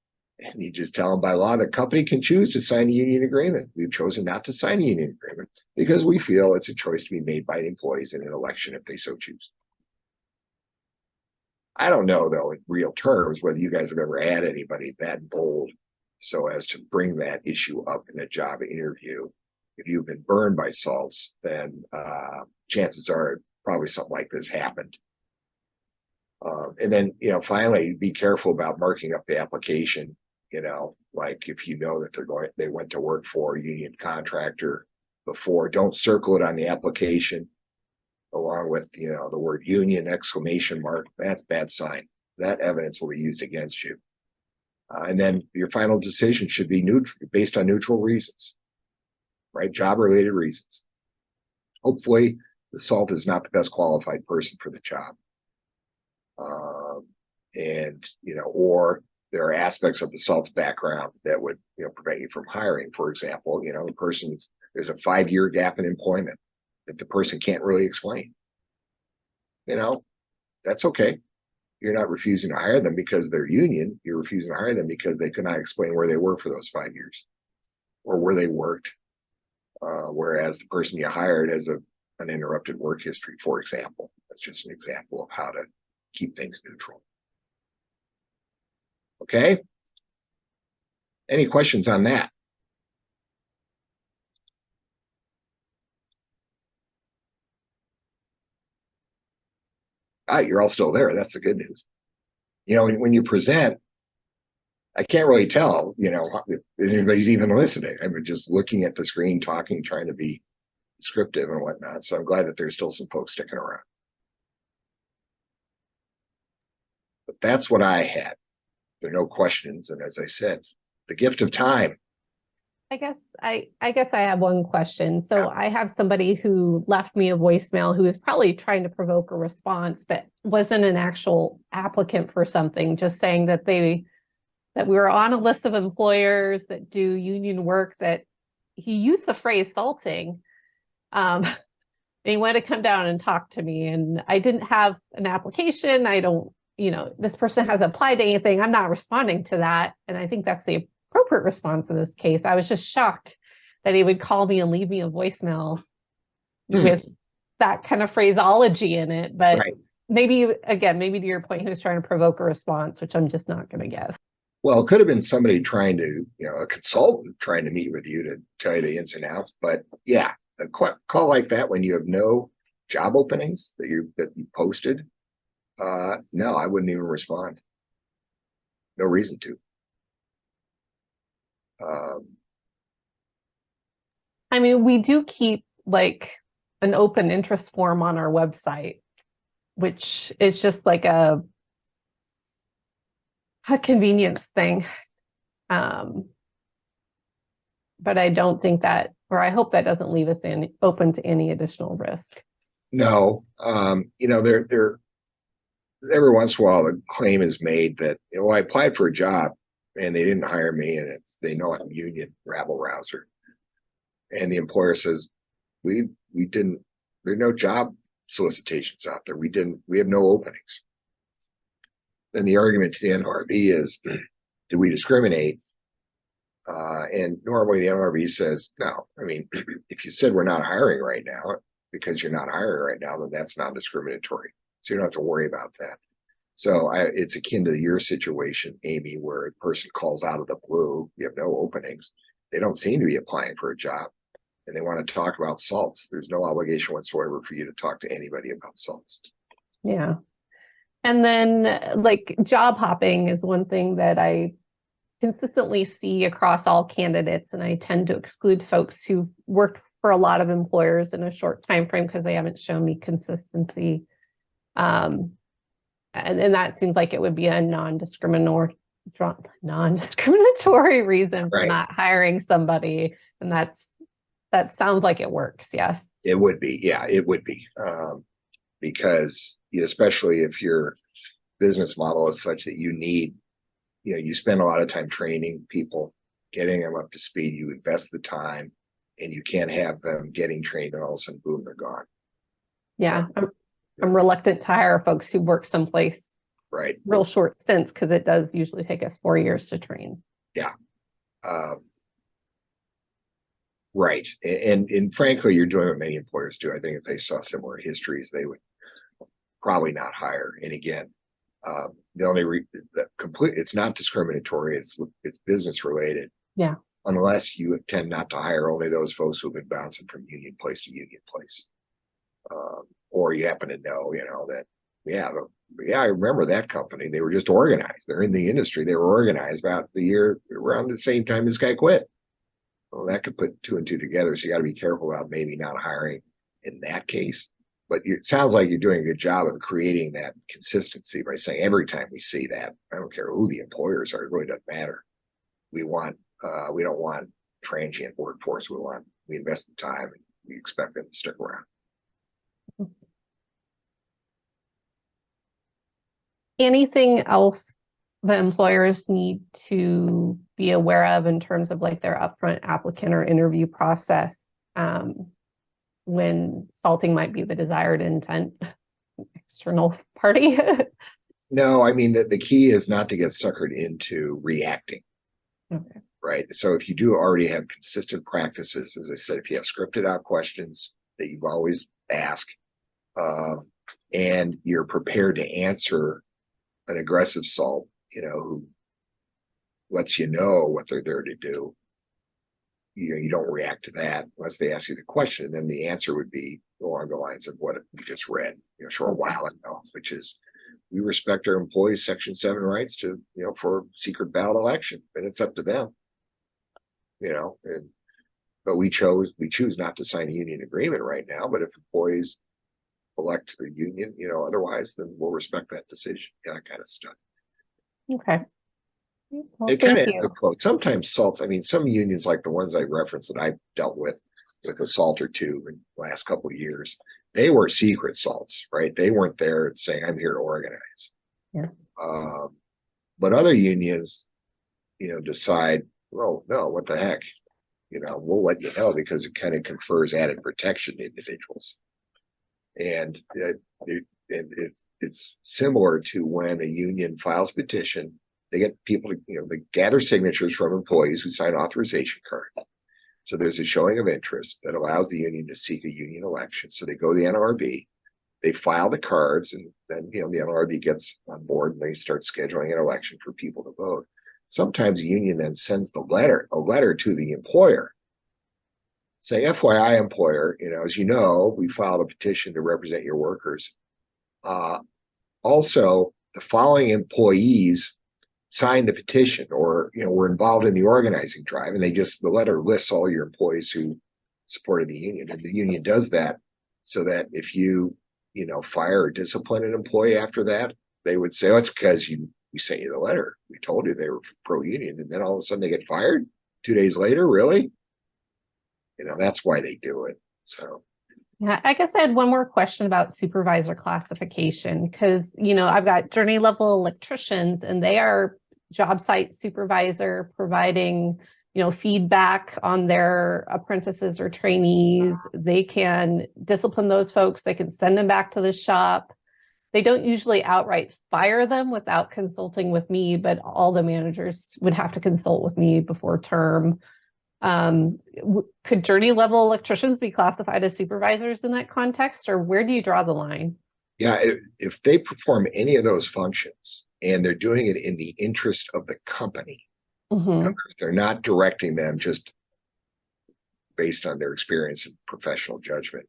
And you just tell them by law, the company can choose to sign a union agreement. We've chosen not to sign a union agreement because we feel it's a choice to be made by the employees in an election if they so choose. I don't know, though, in real terms, whether you guys have ever had anybody that bold so as to bring that issue up in a job interview. If you've been burned by salts, then chances are probably something like this happened. And then, finally, be careful about marking up the application, like if you know that they went to work for a union contractor before, don't circle it on the application along with, the word union exclamation mark. That's bad sign. That evidence will be used against you. And then your final decision should be based on neutral reasons, right? Job related reasons. Hopefully the SALT is not the best qualified person for the job. Or there are aspects of the SALT's background that would, prevent you from hiring. For example, there's a 5-year gap in employment that the person can't really explain. That's okay. You're not refusing to hire them because they're union. You're refusing to hire them because they could not explain where they were for those 5 years or where they worked. Whereas the person you hired has an uninterrupted work history, for example. That's just an example of how to keep things neutral. Okay. Any questions on that? You're all still there. That's the good news. When you present, I can't really tell, if anybody's even listening. I'm just looking at the screen, talking, trying to be descriptive and whatnot. So I'm glad that there's still some folks sticking around. But that's what I had. There are no questions. And as I said, the gift of time. I guess I have one question. So I have somebody who left me a voicemail who is probably trying to provoke a response, but wasn't an actual applicant for something, just saying that we were on a list of employers that do union work, that he used the phrase salting. And he wanted to come down and talk to me, and I didn't have an application. I don't, this person hasn't applied to anything. I'm not responding to that. And I think that's the appropriate response in this case. I was just shocked that he would call me and leave me a voicemail with that kind of phraseology in it. But maybe to your point, he was trying to provoke a response, which I'm just not going to give. Well, it could have been somebody trying to, a consultant trying to meet with you to tell you the ins and outs. But yeah, a call like that when you have no job openings that you posted, no, I wouldn't even respond. No reason to. I mean, we do keep like an open interest form on our website, which is just like a convenience thing. But I don't think that, or I hope that doesn't leave us open to any additional risk. No, there every once in a while, a claim is made that, I applied for a job and they didn't hire me, and they know I'm union, rabble rouser. And the employer says, we didn't, there are no job solicitations out there. We have no openings. Then the argument to the NLRB is, do we discriminate? And normally the NLRB says, no. I mean, if you said we're not hiring right now, because you're not hiring right now, then that's non-discriminatory. So you don't have to worry about that. So it's akin to your situation, Amy, where a person calls out of the blue, you have no openings. They don't seem to be applying for a job, and they want to talk about salts. There's no obligation whatsoever for you to talk to anybody about salts. Yeah. And then like job hopping is one thing that I consistently see across all candidates, and I tend to exclude folks who worked for a lot of employers in a short time frame because they haven't shown me consistency. And that seems like it would be a non-discriminatory reason for not hiring somebody. And that sounds like it works. Yes, it would be. Yeah, it would be. Because especially if your business model is such that you need, you spend a lot of time training people, getting them up to speed, you invest the time, and you can't have them getting trained and all of a sudden, boom, they're gone. Yeah. I'm reluctant to hire folks who work someplace real short stints, because it does usually take us 4 years to train. Yeah. Right. And frankly, you're doing what many employers do. I think if they saw similar histories, they would probably not hire. And again, the only it's not discriminatory. It's business related. Yeah. Unless you tend not to hire only those folks who've been bouncing from union place to union place. Or you happen to know, that yeah, yeah, I remember that company. They were just organized. They're in the industry. They were organized about the year around the same time this guy quit. Well, that could put two and two together. So you got to be careful about maybe not hiring in that case. But it sounds like you're doing a good job of creating that consistency by saying every time we see that, I don't care who the employers are, it really doesn't matter. We don't want transient workforce. We invest in time and we expect them to stick around. Anything else the employers need to be aware of in terms of like their upfront applicant or interview process when salting might be the desired intent external party? No, I mean the key is not to get suckered into reacting. Okay. Right. So if you do already have consistent practices, as I said, if you have scripted out questions that you've always asked, and you're prepared to answer an aggressive salt, who lets you know what they're there to do, you don't react to that unless they ask you the question. And then the answer would be along the lines of what we just read, a short while ago, which is we respect our employees' Section 7 rights to, for secret ballot election, and it's up to them. But we choose not to sign a union agreement right now. But if employees elect the union, otherwise, then we'll respect that decision. Yeah, that kind of stuff. Okay. Well, It kind of thank has you. a quote. Sometimes salts. I mean, some unions like the ones I referenced that I've dealt with a salt or two in the last couple of years, they were secret salts, right? They weren't there saying, "I'm here to organize." Yeah. But other unions, decide, "Oh no, what the heck." We'll let you know because it kind of confers added protection to individuals. And it's similar to when a union files a petition, they get people to, they gather signatures from employees who sign authorization cards. So there's a showing of interest that allows the union to seek a union election. So they go to the NLRB, they file the cards, and then, the NLRB gets on board and they start scheduling an election for people to vote. Sometimes the union then sends a letter to the employer saying, FYI, employer, as you know, we filed a petition to represent your workers. Also, the following employees signed the petition or, were involved in the organizing drive. And the letter lists all your employees who supported the union. And the union does that so that if you, fire or discipline an employee after that, they would say, oh, it's because we sent you the letter. We told you they were pro-union. And then all of a sudden they get fired 2 days later. Really? That's why they do it. So. Yeah, I guess I had one more question about supervisor classification because, I've got journey level electricians and they are job site supervisor providing, feedback on their apprentices or trainees. They can discipline those folks. They can send them back to the shop. They don't usually outright fire them without consulting with me, but all the managers would have to consult with me before term. Could journey level electricians be classified as supervisors in that context, or where do you draw the line? Yeah, if they perform any of those functions and they're doing it in the interest of the company, they're not directing them just based on their experience and professional judgment.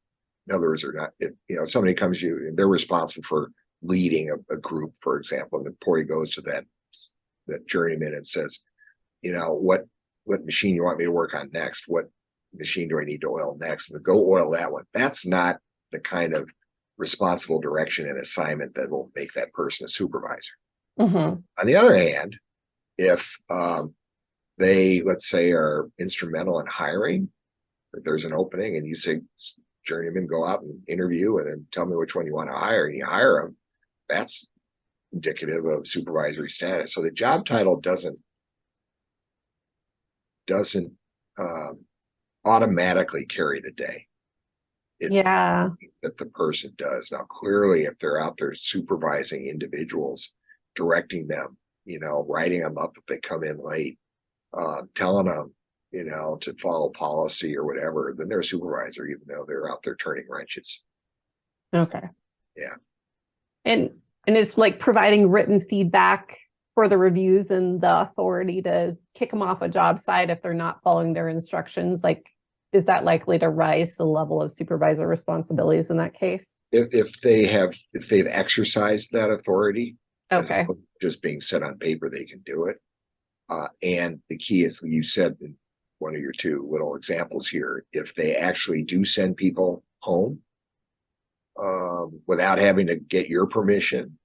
In other words, they're not, if somebody comes to you and they're responsible for leading a group, for example, and the employee goes to that journeyman and says, what machine you want me to work on next? What machine do I need to oil next? And go oil that one. That's not the kind of responsible direction and assignment that will make that person a supervisor. On the other hand, if they, let's say, are instrumental in hiring, if there's an opening and you say, journeyman, go out and interview and then tell me which one you want to hire, and you hire them, that's indicative of supervisory status. So the job title doesn't automatically carry the day. It's that the person does. Now, clearly, if they're out there supervising individuals, directing them, writing them up if they come in late, telling them, to follow policy or whatever, then they're a supervisor, even though they're out there turning wrenches. Okay. Yeah. And it's like providing written feedback for the reviews and the authority to kick them off a job site if they're not following their instructions. Like, is that likely to rise to the level of supervisor responsibilities in that case? if they've exercised that authority, as Okay. opposed to just being set on paper, they can do it. And the key is, you said in one of your two little examples here, if they actually do send people home without having to get your permission,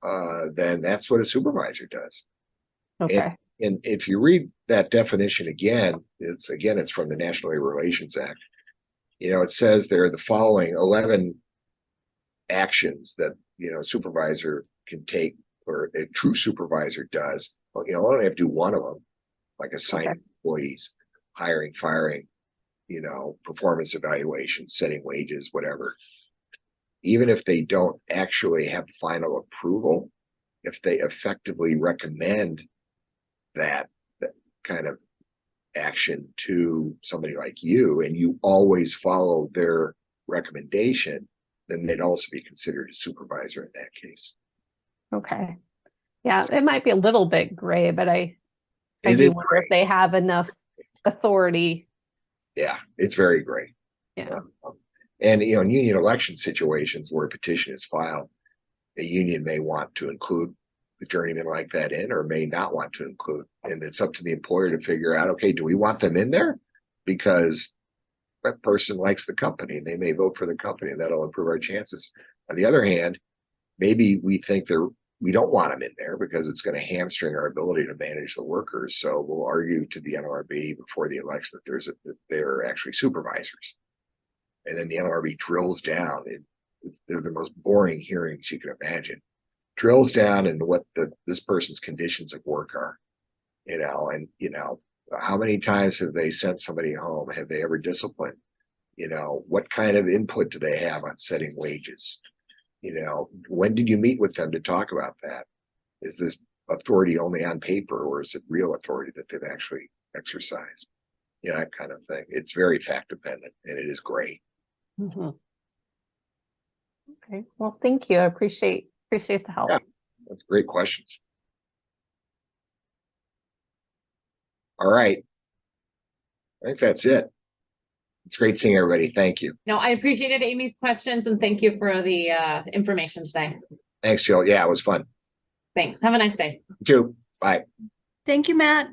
then that's what a supervisor does. Okay. And if you read that definition again, it's from the National Labor Relations Act. It says there are the following 11 actions that a supervisor can take, or a true supervisor does. Well, I only have to do one of them, like assigning employees, hiring, firing, performance evaluation, setting wages, whatever. Even if they don't actually have final approval, if they effectively recommend that kind of action to somebody like you, and you always follow their recommendation, then they'd also be considered a supervisor in that case. Okay. Yeah, it might be a little bit gray, but I It do is wonder gray. if they have enough authority. Yeah, it's very gray. Yeah. And in union election situations where a petition is filed, a union may want to include the journeyman like that in, or may not want to include. And it's up to the employer to figure out, okay, do we want them in there? Because that person likes the company and they may vote for the company, and that'll improve our chances. On the other hand, maybe we think we don't want them in there because it's going to hamstring our ability to manage the workers. So we'll argue to the NLRB before the election that they're actually supervisors. And then the NLRB drills down. They're the most boring hearings you can imagine. Drills down into what this person's conditions of work are, and how many times have they sent somebody home? Have they ever disciplined? What kind of input do they have on setting wages? When did you meet with them to talk about that? Is this authority only on paper, or is it real authority that they've actually exercised? That kind of thing. It's very fact dependent, and it is gray. Mm-hmm. Okay. Well, thank you. I appreciate the help. Yeah, that's great questions. All right. I think that's it. It's great seeing everybody. Thank you. No, I appreciated Amy's questions, and thank you for the information today. Thanks, Jill. Yeah, it was fun. Thanks. Have a nice day. You too. Bye. Thank you, Matt.